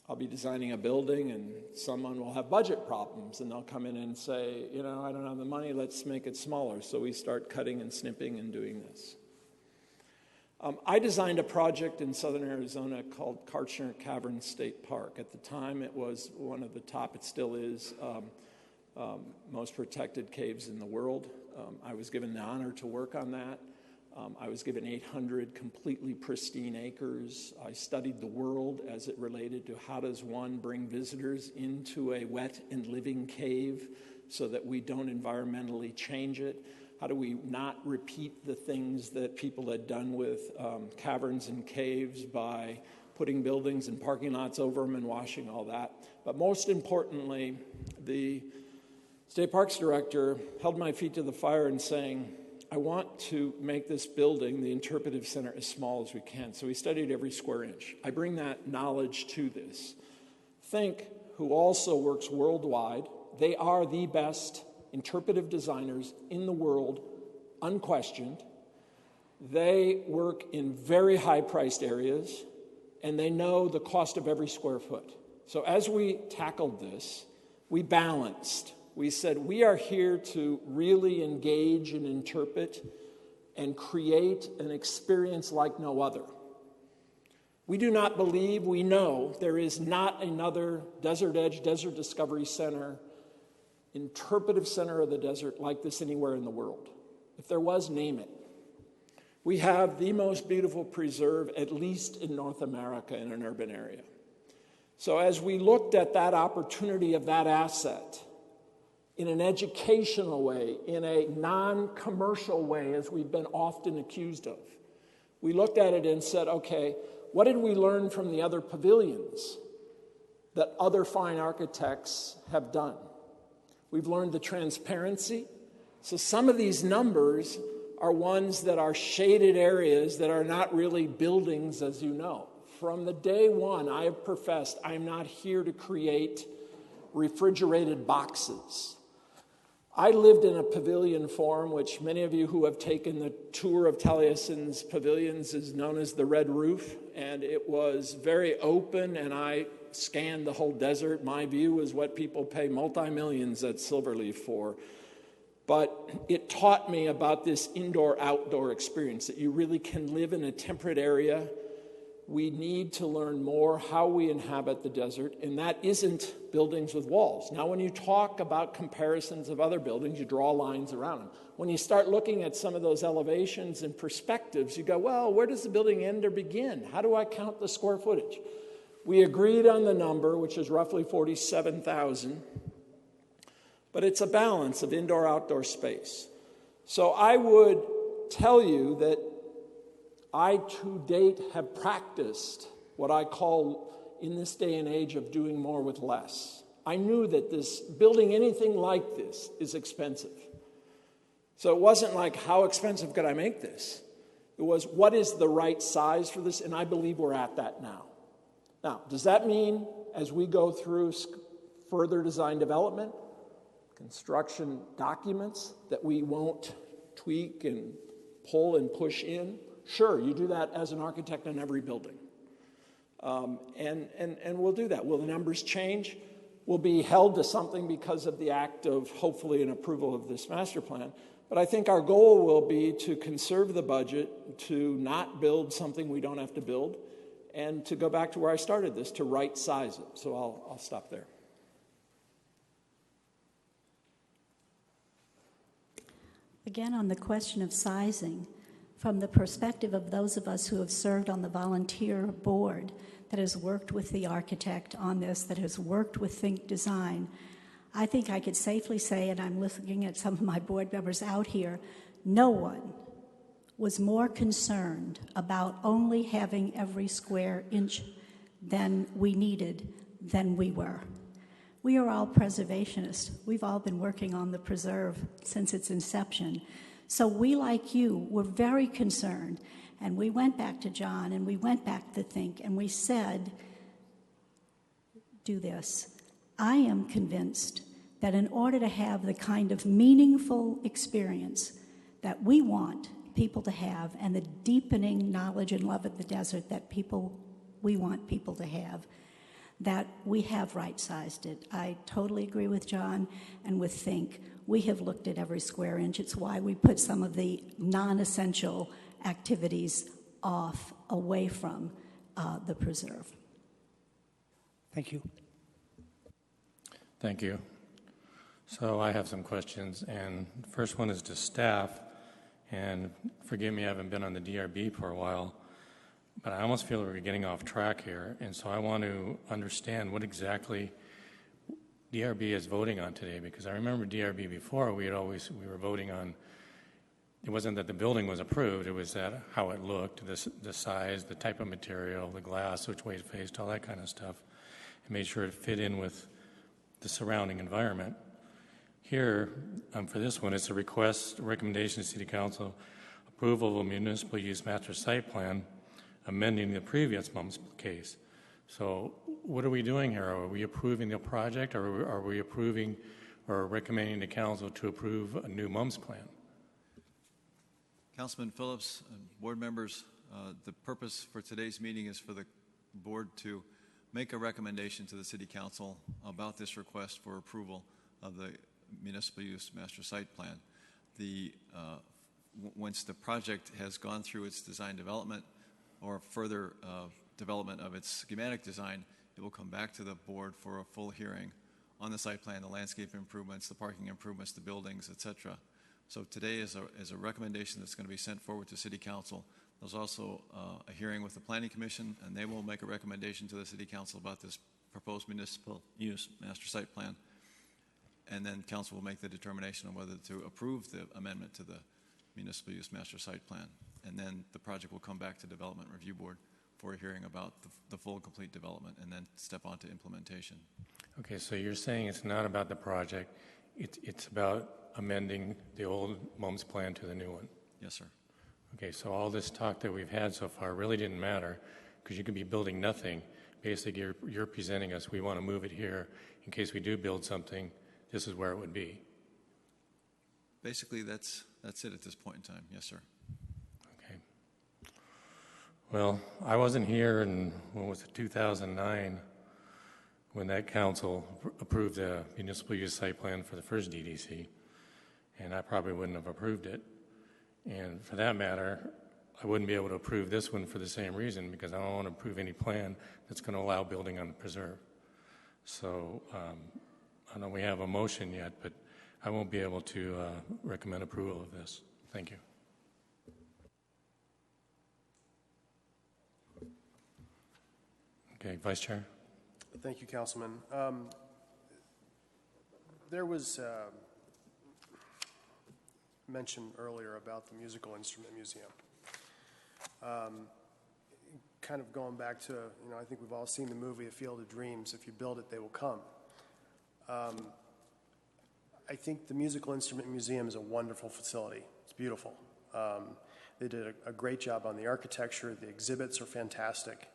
I'll be designing a building and someone will have budget problems and they'll come in and say, I don't have the money, let's make it smaller. So we start cutting and snipping and doing this. I designed a project in southern Arizona called Kartchner Cavern State Park. At the time, it was one of the top, it still is, most protected caves in the world. I was given the honor to work on that. I was given 800 completely pristine acres. I studied the world as it related to how does one bring visitors into a wet and living cave so that we don't environmentally change it. How do we not repeat the things that people had done with caverns and caves by putting buildings and parking lots over them and washing all that? But most importantly, the State Parks Director held my feet to the fire and saying, I want to make this building, the interpretive center, as small as we can. So we studied every square inch. I bring that knowledge to this. Think, who also works worldwide, they are the best interpretive designers in the world, unquestioned. They work in very high-priced areas, and they know the cost of every square foot. So as we tackled this, we balanced. We said, we are here to really engage and interpret and create an experience like no other. We do not believe, we know, there is not another Desert Edge, Desert Discovery Center, interpretive center of the desert like this anywhere in the world. If there was, name it. We have the most beautiful preserve, at least in North America, in an urban area. So as we looked at that opportunity of that asset, in an educational way, in a non-commercial way, as we've been often accused of, we looked at it and said, okay, what did we learn from the other pavilions that other fine architects have done? We've learned the transparency. So some of these numbers are ones that are shaded areas that are not really buildings, as you know. From the day one, I have professed I'm not here to create refrigerated boxes. I lived in a pavilion form, which many of you who have taken the tour of Taliesin's pavilions is known as the Red Roof, and it was very open, and I scanned the whole desert. My view is what people pay multi-millions at Silverleaf for. But it taught me about this indoor-outdoor experience, that you really can live in a temperate area. We need to learn more how we inhabit the desert, and that isn't buildings with walls. Now, when you talk about comparisons of other buildings, you draw lines around them. When you start looking at some of those elevations and perspectives, you go, well, where does the building end or begin? How do I count the square footage? We agreed on the number, which is roughly 47,000, but it's a balance of indoor-outdoor space. So I would tell you that I, to date, have practiced what I call, in this day and age, of doing more with less. I knew that building anything like this is expensive. So it wasn't like, how expensive could I make this? It was, what is the right size for this? And I believe we're at that now. Now, does that mean, as we go through further design development, construction documents, that we won't tweak and pull and push in? Sure, you do that as an architect on every building. And we'll do that. Will the numbers change? We'll be held to something because of the act of, hopefully, an approval of this master plan. But I think our goal will be to conserve the budget, to not build something we don't have to build, and to go back to where I started this, to right size it. So I'll stop there. Again, on the question of sizing, from the perspective of those of us who have served on the volunteer board that has worked with the architect on this, that has worked with Think Design, I think I could safely say, and I'm looking at some of my board members out here, no one was more concerned about only having every square inch than we needed than we were. We are all preservationists. We've all been working on the preserve since its inception. So we, like you, were very concerned. And we went back to John and we went back to Think and we said, do this. I am convinced that in order to have the kind of meaningful experience that we want people to have and the deepening knowledge and love of the desert that we want people to have, that we have right-sized it. I totally agree with John and with Fink. We have looked at every square inch. It's why we put some of the non-essential activities off, away from the preserve. Thank you. Thank you. So I have some questions, and the first one is to staff, and forgive me, I haven't been on the DRB for a while, but I almost feel we're getting off track here, and so I want to understand what exactly DRB is voting on today, because I remember DRB before, we were voting on, it wasn't that the building was approved, it was that how it looked, the size, the type of material, the glass, which way it faced, all that kind of stuff, and made sure it fit in with the surrounding environment. Here, for this one, it's a recommendation to City Council approval of a municipal use master site plan amending the previous MUM's case. So what are we doing here? Are we approving the project, or are we approving or recommending the council to approve a new MUM's plan? Councilman Phillips, board members, the purpose for today's meeting is for the board to make a recommendation to the City Council about this request for approval of the municipal use master site plan. Once the project has gone through its design development or further development of its schematic design, it will come back to the board for a full hearing on the site plan, the landscape improvements, the parking improvements, the buildings, etc. So today is a recommendation that's going to be sent forward to City Council. There's also a hearing with the Planning Commission, and they will make a recommendation to the City Council about this proposed municipal use master site plan. And then Council will make the determination on whether to approve the amendment to the municipal use master site plan. And then the project will come back to Development Review Board for a hearing about the full complete development, and then step on to implementation. Okay, so you're saying it's not about the project, it's about amending the old MUM's plan to the new one? Yes, sir. Okay, so all this talk that we've had so far really didn't matter, because you could be building nothing. Basically, you're presenting us, we want to move it here. In case we do build something, this is where it would be. Basically, that's it at this point in time. Yes, sir. Okay. Well, I wasn't here in, what was it, 2009, when that council approved the municipal use site plan for the first DDC, and I probably wouldn't have approved it. And for that matter, I wouldn't be able to approve this one for the same reason, because I don't want to approve any plan that's going to allow building on the preserve. So I know we have a motion yet, but I won't be able to recommend approval of this. Thank you. Okay, Vice Chair. Thank you, Councilman. There was mention earlier about the Musical Instrument Museum. Kind of going back to, I think we've all seen the movie A Field of Dreams. If you build it, they will come. I think the Musical Instrument Museum is a wonderful facility. It's beautiful. They did a great job on the architecture. The exhibits are fantastic.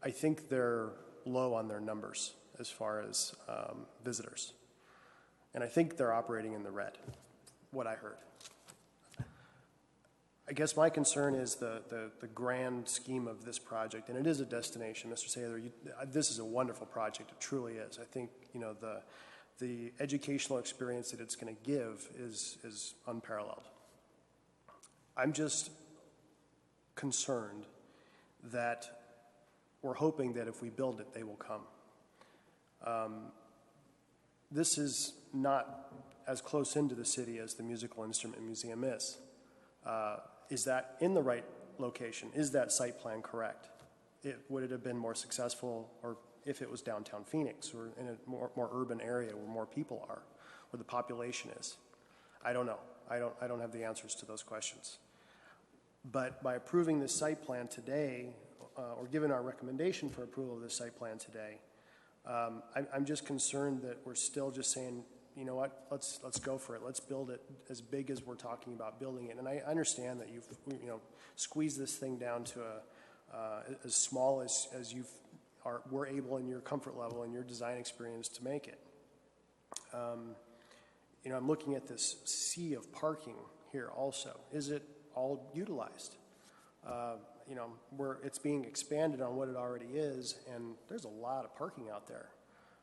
I think they're low on their numbers as far as visitors. And I think they're operating in the red, what I heard. I guess my concern is the grand scheme of this project, and it is a destination, Mr. Sather. This is a wonderful project. It truly is. I think the educational experience that it's going to give is unparalleled. I'm just concerned that we're hoping that if we build it, they will come. This is not as close into the city as the Musical Instrument Museum is. Is that in the right location? Is that site plan correct? Would it have been more successful, or if it was downtown Phoenix or in a more urban area where more people are, where the population is? I don't know. I don't have the answers to those questions. But by approving this site plan today, or giving our recommendation for approval of this site plan today, I'm just concerned that we're still just saying, you know what, let's go for it. Let's build it as big as we're talking about building it. And I understand that you've squeezed this thing down to as small as we're able in your comfort level and your design experience to make it. I'm looking at this sea of parking here also. Is it all utilized? it's being expanded on what it already is, and there's a lot of parking out there.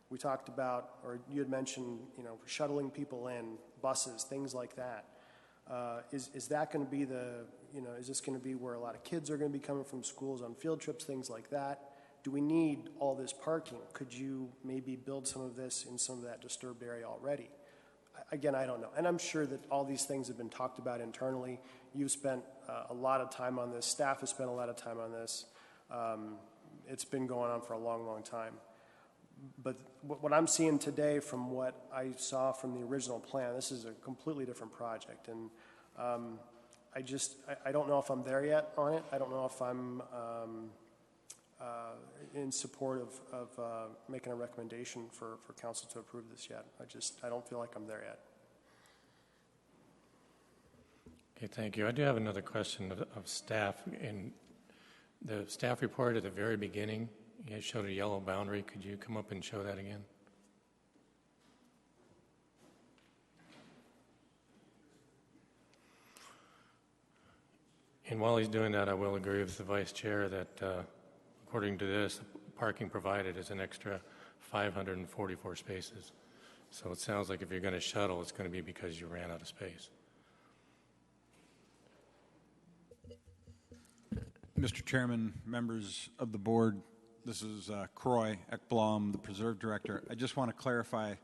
We talked about, or you had mentioned, shuttling people in, buses, things like that. Is that going to be is this going to be where a lot of kids are going to be coming from schools on field trips, things like that? Do we need all this parking? Could you maybe build some of this in some of that disturbed area already? Again, I don't know. And I'm sure that all these things have been talked about internally. You've spent a lot of time on this. Staff has spent a lot of time on this. It's been going on for a long, long time. But what I'm seeing today from what I saw from the original plan, this is a completely different project. And I don't know if I'm there yet on it. I don't know if I'm in support of making a recommendation for council to approve this yet. I don't feel like I'm there yet. Okay, thank you. I do have another question of staff. In the staff report at the very beginning, you guys showed a yellow boundary. Could you come up and show that again? And while he's doing that, I will agree with the vice chair that according to this, parking provided is an extra 544 spaces. So it sounds like if you're going to shuttle, it's going to be because you ran out of space. Mr. Chairman, members of the board, this is Croy Ekblom, the Preserve Director. I just want to clarify,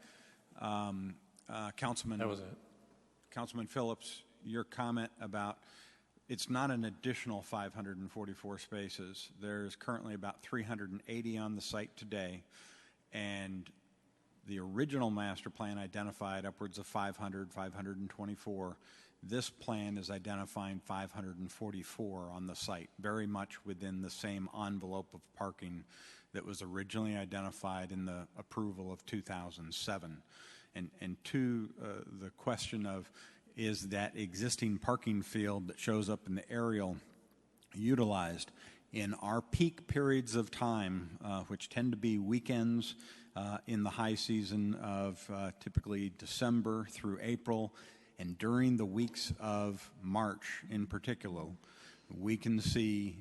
Councilman Phillips, your comment about it's not an additional 544 spaces. There's currently about 380 on the site today, and the original master plan identified upwards of 500, 524. This plan is identifying 544 on the site, very much within the same envelope of parking that was originally identified in the approval of 2007. And to the question of, is that existing parking field that shows up in the aerial utilized in our peak periods of time, which tend to be weekends in the high season of typically December through April, and during the weeks of March in particular, we can see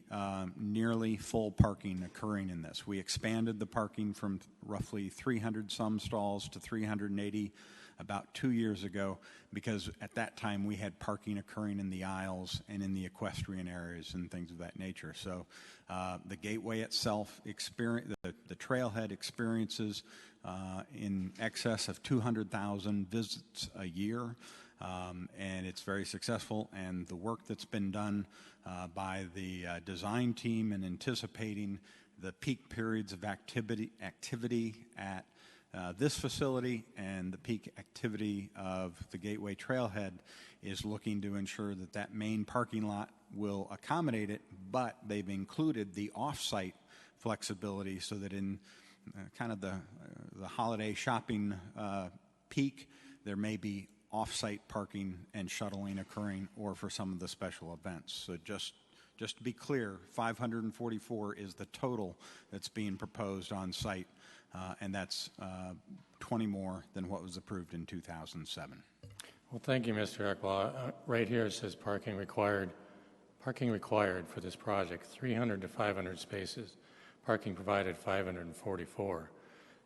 nearly full parking occurring in this. We expanded the parking from roughly 300 some stalls to 380 about 2 years ago, because at that time we had parking occurring in the aisles and in the equestrian areas and things of that nature. So the gateway itself, the trailhead experiences in excess of 200,000 visits a year, and it's very successful. And the work that's been done by the design team in anticipating the peak periods of activity at this facility and the peak activity of the Gateway Trailhead is looking to ensure that that main parking lot will accommodate it, but they've included the off-site flexibility so that in kind of the holiday shopping peak, there may be off-site parking and shuttling occurring, or for some of the special events. So just to be clear, 544 is the total that's being proposed on site, and that's 20 more than what was approved in 2007. Well, thank you, Mr. Ekblom. Right here it says parking required for this project, 300 to 500 spaces. Parking provided 544.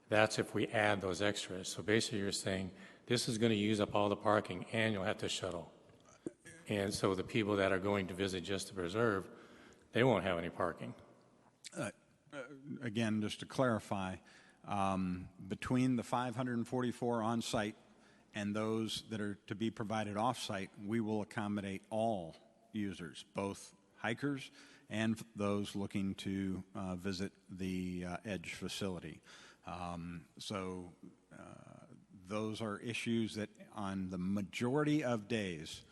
That's if we add those extras. So basically you're saying this is going to use up all the parking and you'll have to shuttle. And so the people that are going to visit just the preserve, they won't have any parking. Again, just to clarify, between the 544 on site and those that are to be provided off site, we will accommodate all users, both hikers and those looking to visit the Edge facility. So those are issues that on the majority of days,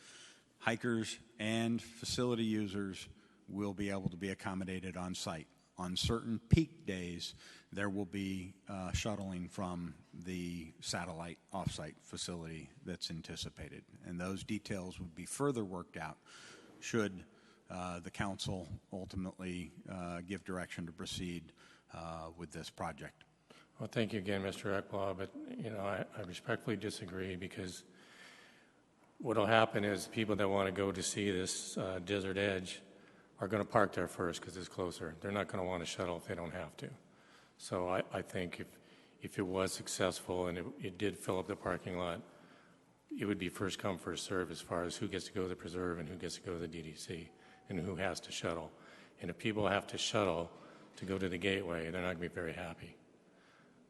hikers and facility users will be able to be accommodated on site. On certain peak days, there will be shuttling from the satellite off-site facility that's anticipated. And those details would be further worked out should the council ultimately give direction to proceed with this project. Well, thank you again, Mr. Ekblom, but I respectfully disagree, because what will happen is people that want to go to see this Desert Edge are going to park there first because it's closer. They're not going to want to shuttle if they don't have to. So I think if it was successful and it did fill up the parking lot, it would be first come, first serve as far as who gets to go to the preserve and who gets to go to the DDC and who has to shuttle. And if people have to shuttle to go to the gateway, they're not going to be very happy.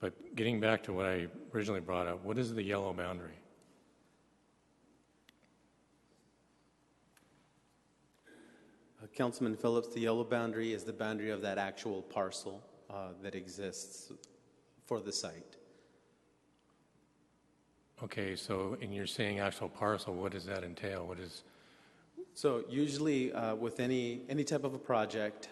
But getting back to what I originally brought up, what is the yellow boundary? Councilman Phillips, the yellow boundary is the boundary of that actual parcel that exists for the site. Okay, so and you're saying actual parcel, what does that entail? What is... So usually with any type of a project,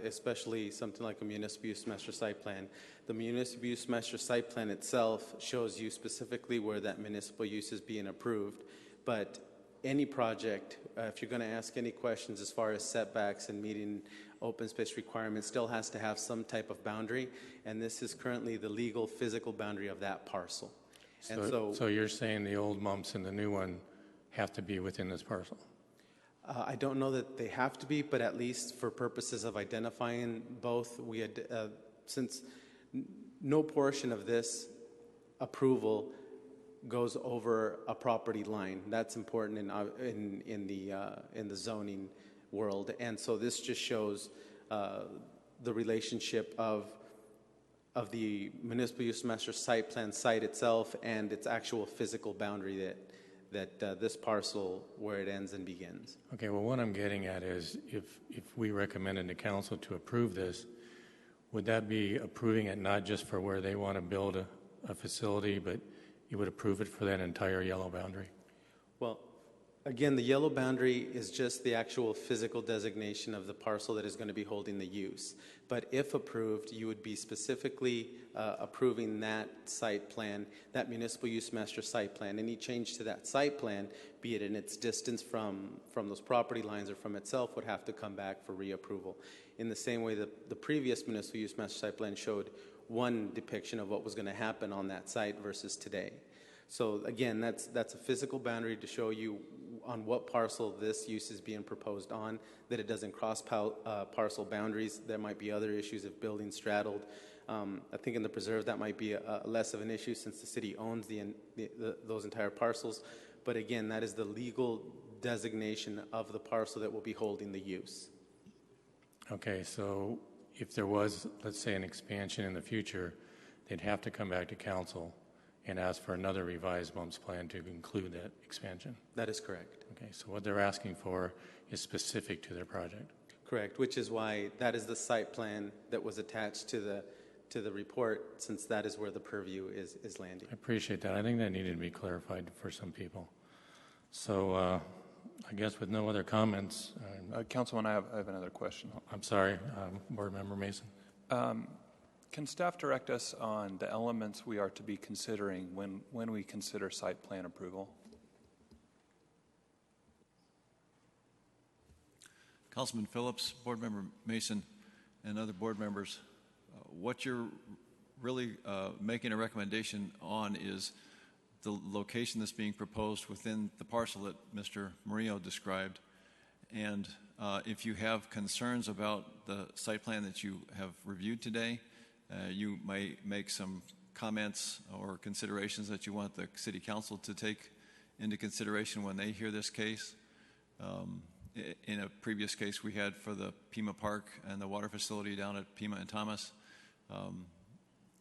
especially something like a municipal use master site plan, the municipal use master site plan itself shows you specifically where that municipal use is being approved. But any project, if you're going to ask any questions as far as setbacks and meeting open space requirements, still has to have some type of boundary, and this is currently the legal physical boundary of that parcel. So you're saying the old mumps and the new one have to be within this parcel? I don't know that they have to be, but at least for purposes of identifying both, we had, since no portion of this approval goes over a property line. That's important in the zoning world, and so this just shows the relationship of the municipal use master site plan site itself and its actual physical boundary that this parcel where it ends and begins. Okay, well, what I'm getting at is if we recommended to council to approve this, would that be approving it not just for where they want to build a facility, but you would approve it for that entire yellow boundary? Well, again, the yellow boundary is just the actual physical designation of the parcel that is going to be holding the use. But if approved, you would be specifically approving that site plan, that municipal use master site plan. Any change to that site plan, be it in its distance from those property lines or from itself, would have to come back for reapproval. In the same way that the previous municipal use master site plan showed one depiction of what was going to happen on that site versus today. So again, that's a physical boundary to show you on what parcel this use is being proposed on, that it doesn't cross parcel boundaries. There might be other issues if buildings straddled. I think in the preserve that might be less of an issue since the city owns those entire parcels. But again, that is the legal designation of the parcel that will be holding the use. Okay, so if there was, let's say, an expansion in the future, they'd have to come back to council and ask for another revised bumps plan to include that expansion. That is correct. Okay, so what they're asking for is specific to their project. Correct, which is why that is the site plan that was attached to the report, since that is where the purview is landing. I appreciate that. I think that needed to be clarified for some people. So I guess with no other comments. Councilman, I have another question. I'm sorry, Board Member Mason. Can staff direct us on the elements we are to be considering when we consider site plan approval? Councilman Phillips, Board Member Mason, and other board members, what you're really making a recommendation on is the location that's being proposed within the parcel that Mr. Murillo described. And if you have concerns about the site plan that you have reviewed today, you may make some comments or considerations that you want the City Council to take into consideration when they hear this case. In a previous case we had for the Pima Park and the water facility down at Pima and Thomas,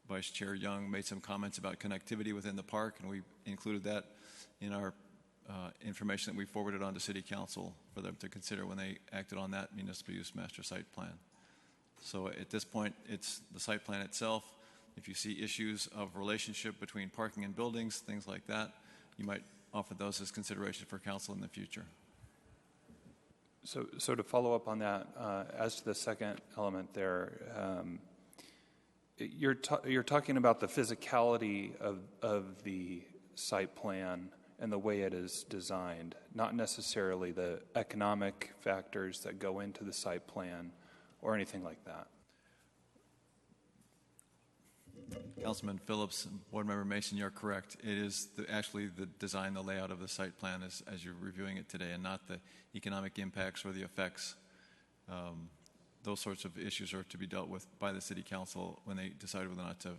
Vice Chair Young made some comments about connectivity within the park, and we included that in our information that we forwarded on to City Council for them to consider when they acted on that municipal use master site plan. So at this point, it's the site plan itself. If you see issues of relationship between parking and buildings, things like that, you might offer those as consideration for council in the future. So to follow up on that, as to the second element there, you're talking about the physicality of the site plan and the way it is designed, not necessarily the economic factors that go into the site plan or anything like that. Councilman Phillips and Board Member Mason, you're correct. It is actually the design, the layout of the site plan as you're reviewing it today, and not the economic impacts or the effects those sorts of issues are to be dealt with by the City Council when they decide whether or not to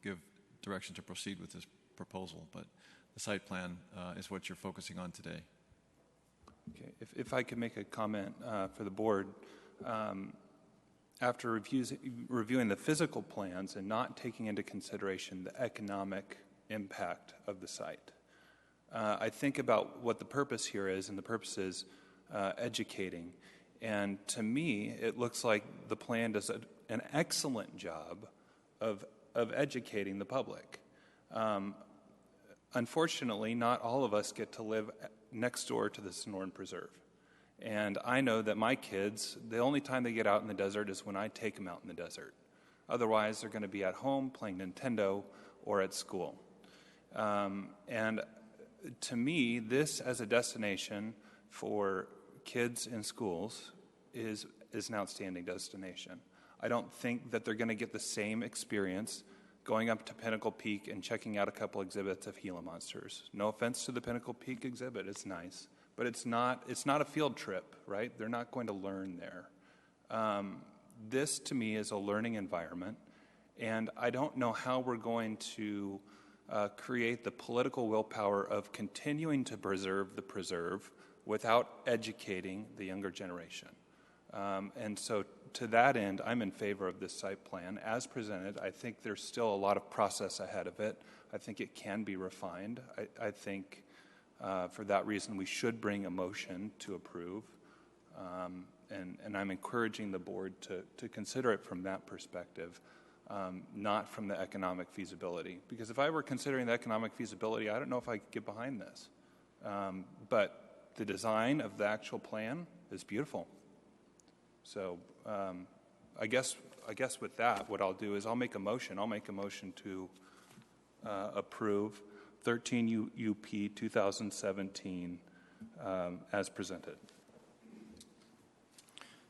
give direction to proceed with this proposal. But the site plan is what you're focusing on today. Okay. If I could make a comment for the board, after reviewing the physical plans and not taking into consideration the economic impact of the site, I think about what the purpose here is, and the purpose is educating. And to me, it looks like the plan does an excellent job of educating the public. Unfortunately, not all of us get to live next door to the Sonoran Preserve. And I know that my kids, the only time they get out in the desert is when I take them out in the desert. Otherwise, they're going to be at home playing Nintendo or at school. And to me, this as a destination for kids in schools is an outstanding destination. I don't think that they're going to get the same experience going up to Pinnacle Peak and checking out a couple exhibits of Gila monsters. No offense to the Pinnacle Peak exhibit, it's nice, but it's not a field trip, right? They're not going to learn there. This, to me, is a learning environment, and I don't know how we're going to create the political willpower of continuing to preserve the preserve without educating the younger generation. And so to that end, I'm in favor of this site plan as presented. I think there's still a lot of process ahead of it. I think it can be refined. I think for that reason we should bring a motion to approve. And I'm encouraging the board to consider it from that perspective, not from the economic feasibility. Because if I were considering the economic feasibility, I don't know if I could get behind this. But the design of the actual plan is beautiful. So I guess with that, what I'll do is I'll make a motion. I'll make a motion to approve 13 UP 2017 as presented.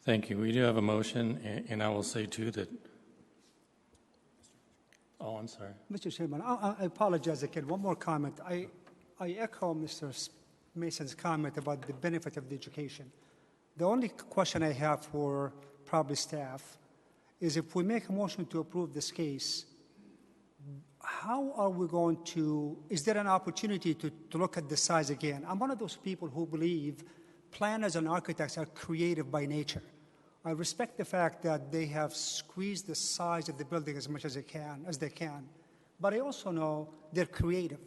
Thank you. We do have a motion, and I will say, too, that... Oh, I'm sorry. Mr. Chairman, I apologize again. One more comment. I echo Mr. Mason's comment about the benefit of the education. The only question I have for probably staff is if we make a motion to approve this case, how are we going to, is there an opportunity to look at the size again? I'm one of those people who believe planners and architects are creative by nature. I respect the fact that they have squeezed the size of the building as much as they can, but I also know they're creative.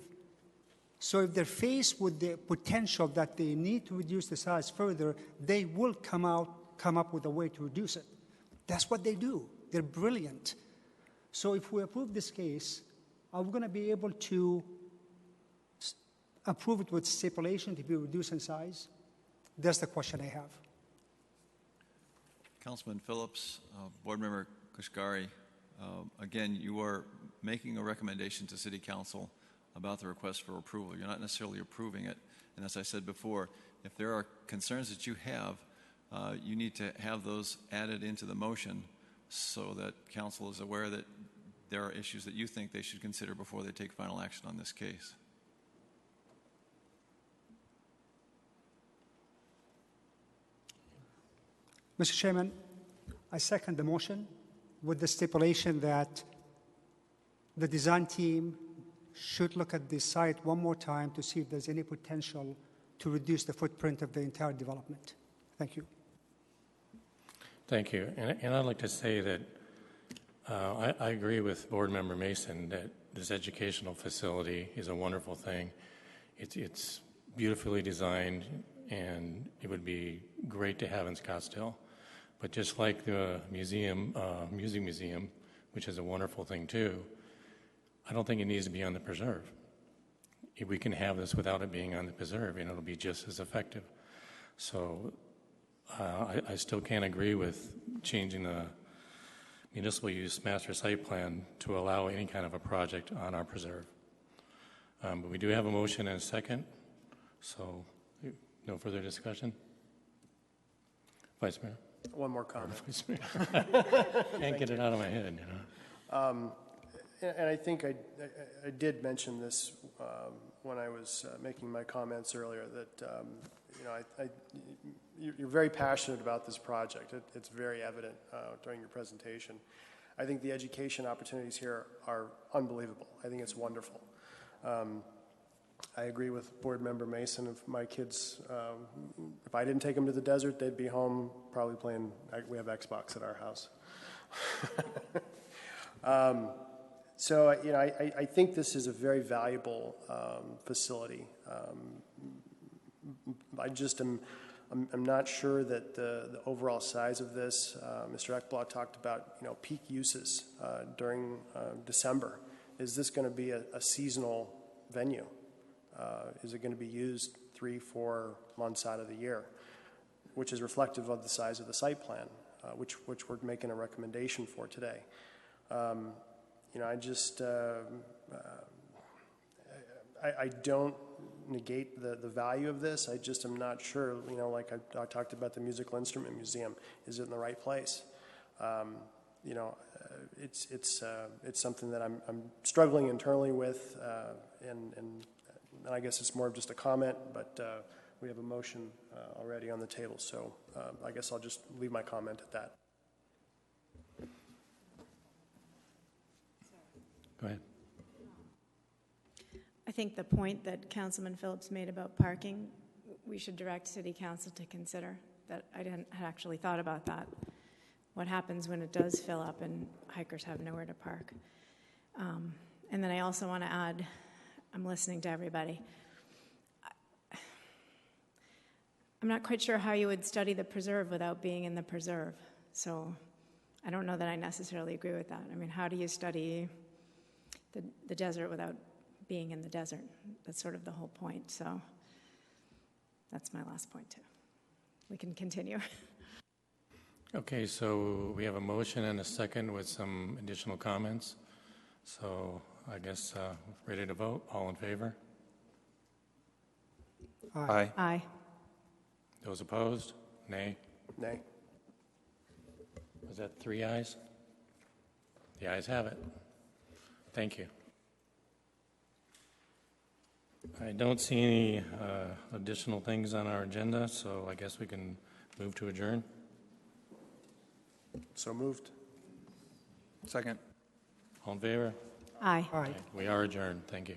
So if they're faced with the potential that they need to reduce the size further, they will come up with a way to reduce it. That's what they do. They're brilliant. So if we approve this case, are we going to be able to approve it with stipulation to be reduced in size? That's the question I have. Councilman Phillips, Board Member Kashgari, again, you are making a recommendation to City Council about the request for approval. You're not necessarily approving it. And as I said before, if there are concerns that you have, you need to have those added into the motion so that Council is aware that there are issues that you think they should consider before they take final action on this case. Mr. Chairman, I second the motion with the stipulation that the design team should look at the site one more time to see if there's any potential to reduce the footprint of the entire development. Thank you. Thank you. And I'd like to say that I agree with Board Member Mason that this educational facility is a wonderful thing. It's beautifully designed, and it would be great to have in Scottsdale. But just like the museum, Music Museum, which is a wonderful thing too, I don't think it needs to be on the preserve. We can have this without it being on the preserve, and it'll be just as effective. So I still can't agree with changing the municipal use master site plan to allow any kind of a project on our preserve. But we do have a motion and a second, so no further discussion. Vice Mayor. One more comment. Can't get it out of my head, you know. and I think I did mention this when I was making my comments earlier, that you know, you're very passionate about this project. It's very evident during your presentation. I think the education opportunities here are unbelievable. I think it's wonderful. I agree with Board Member Mason. If my kids, if I didn't take them to the desert, they'd be home probably playing. We have Xbox at our house. So, you know, I think this is a very valuable facility. I'm not sure that the overall size of this. Mr. Ekblad talked about, you know, peak uses during December. Is this going to be a seasonal venue? Is it going to be used 3-4 months out of the year, which is reflective of the size of the site plan, which we're making a recommendation for today. You know, I don't negate the value of this. I just am not sure, you know, like I talked about the Musical Instrument Museum, is it in the right place? You know, it's something that I'm struggling internally with, and I guess it's more of just a comment, but we have a motion already on the table, so I guess I'll just leave my comment at that. Go ahead. I think the point that Councilman Phillips made about parking, we should direct City Council to consider. That I hadn't actually thought about that. What happens when it does fill up and hikers have nowhere to park? And then I also want to add, I'm listening to everybody. I'm not quite sure how you would study the preserve without being in the preserve. So I don't know that I necessarily agree with that. I mean, how do you study the desert without being in the desert? That's sort of the whole point. So that's my last point too. We can continue. Okay, so we have a motion and a second with some additional comments. So I guess ready to vote. All in favor? Aye. Aye. Those opposed? Nay. Nay. Was that 3 ayes? The ayes have it. Thank you. I don't see any additional things on our agenda, so I guess we can move to adjourn. So moved. Second. All in favor? Aye. Aye. Okay, we are adjourned. Thank you.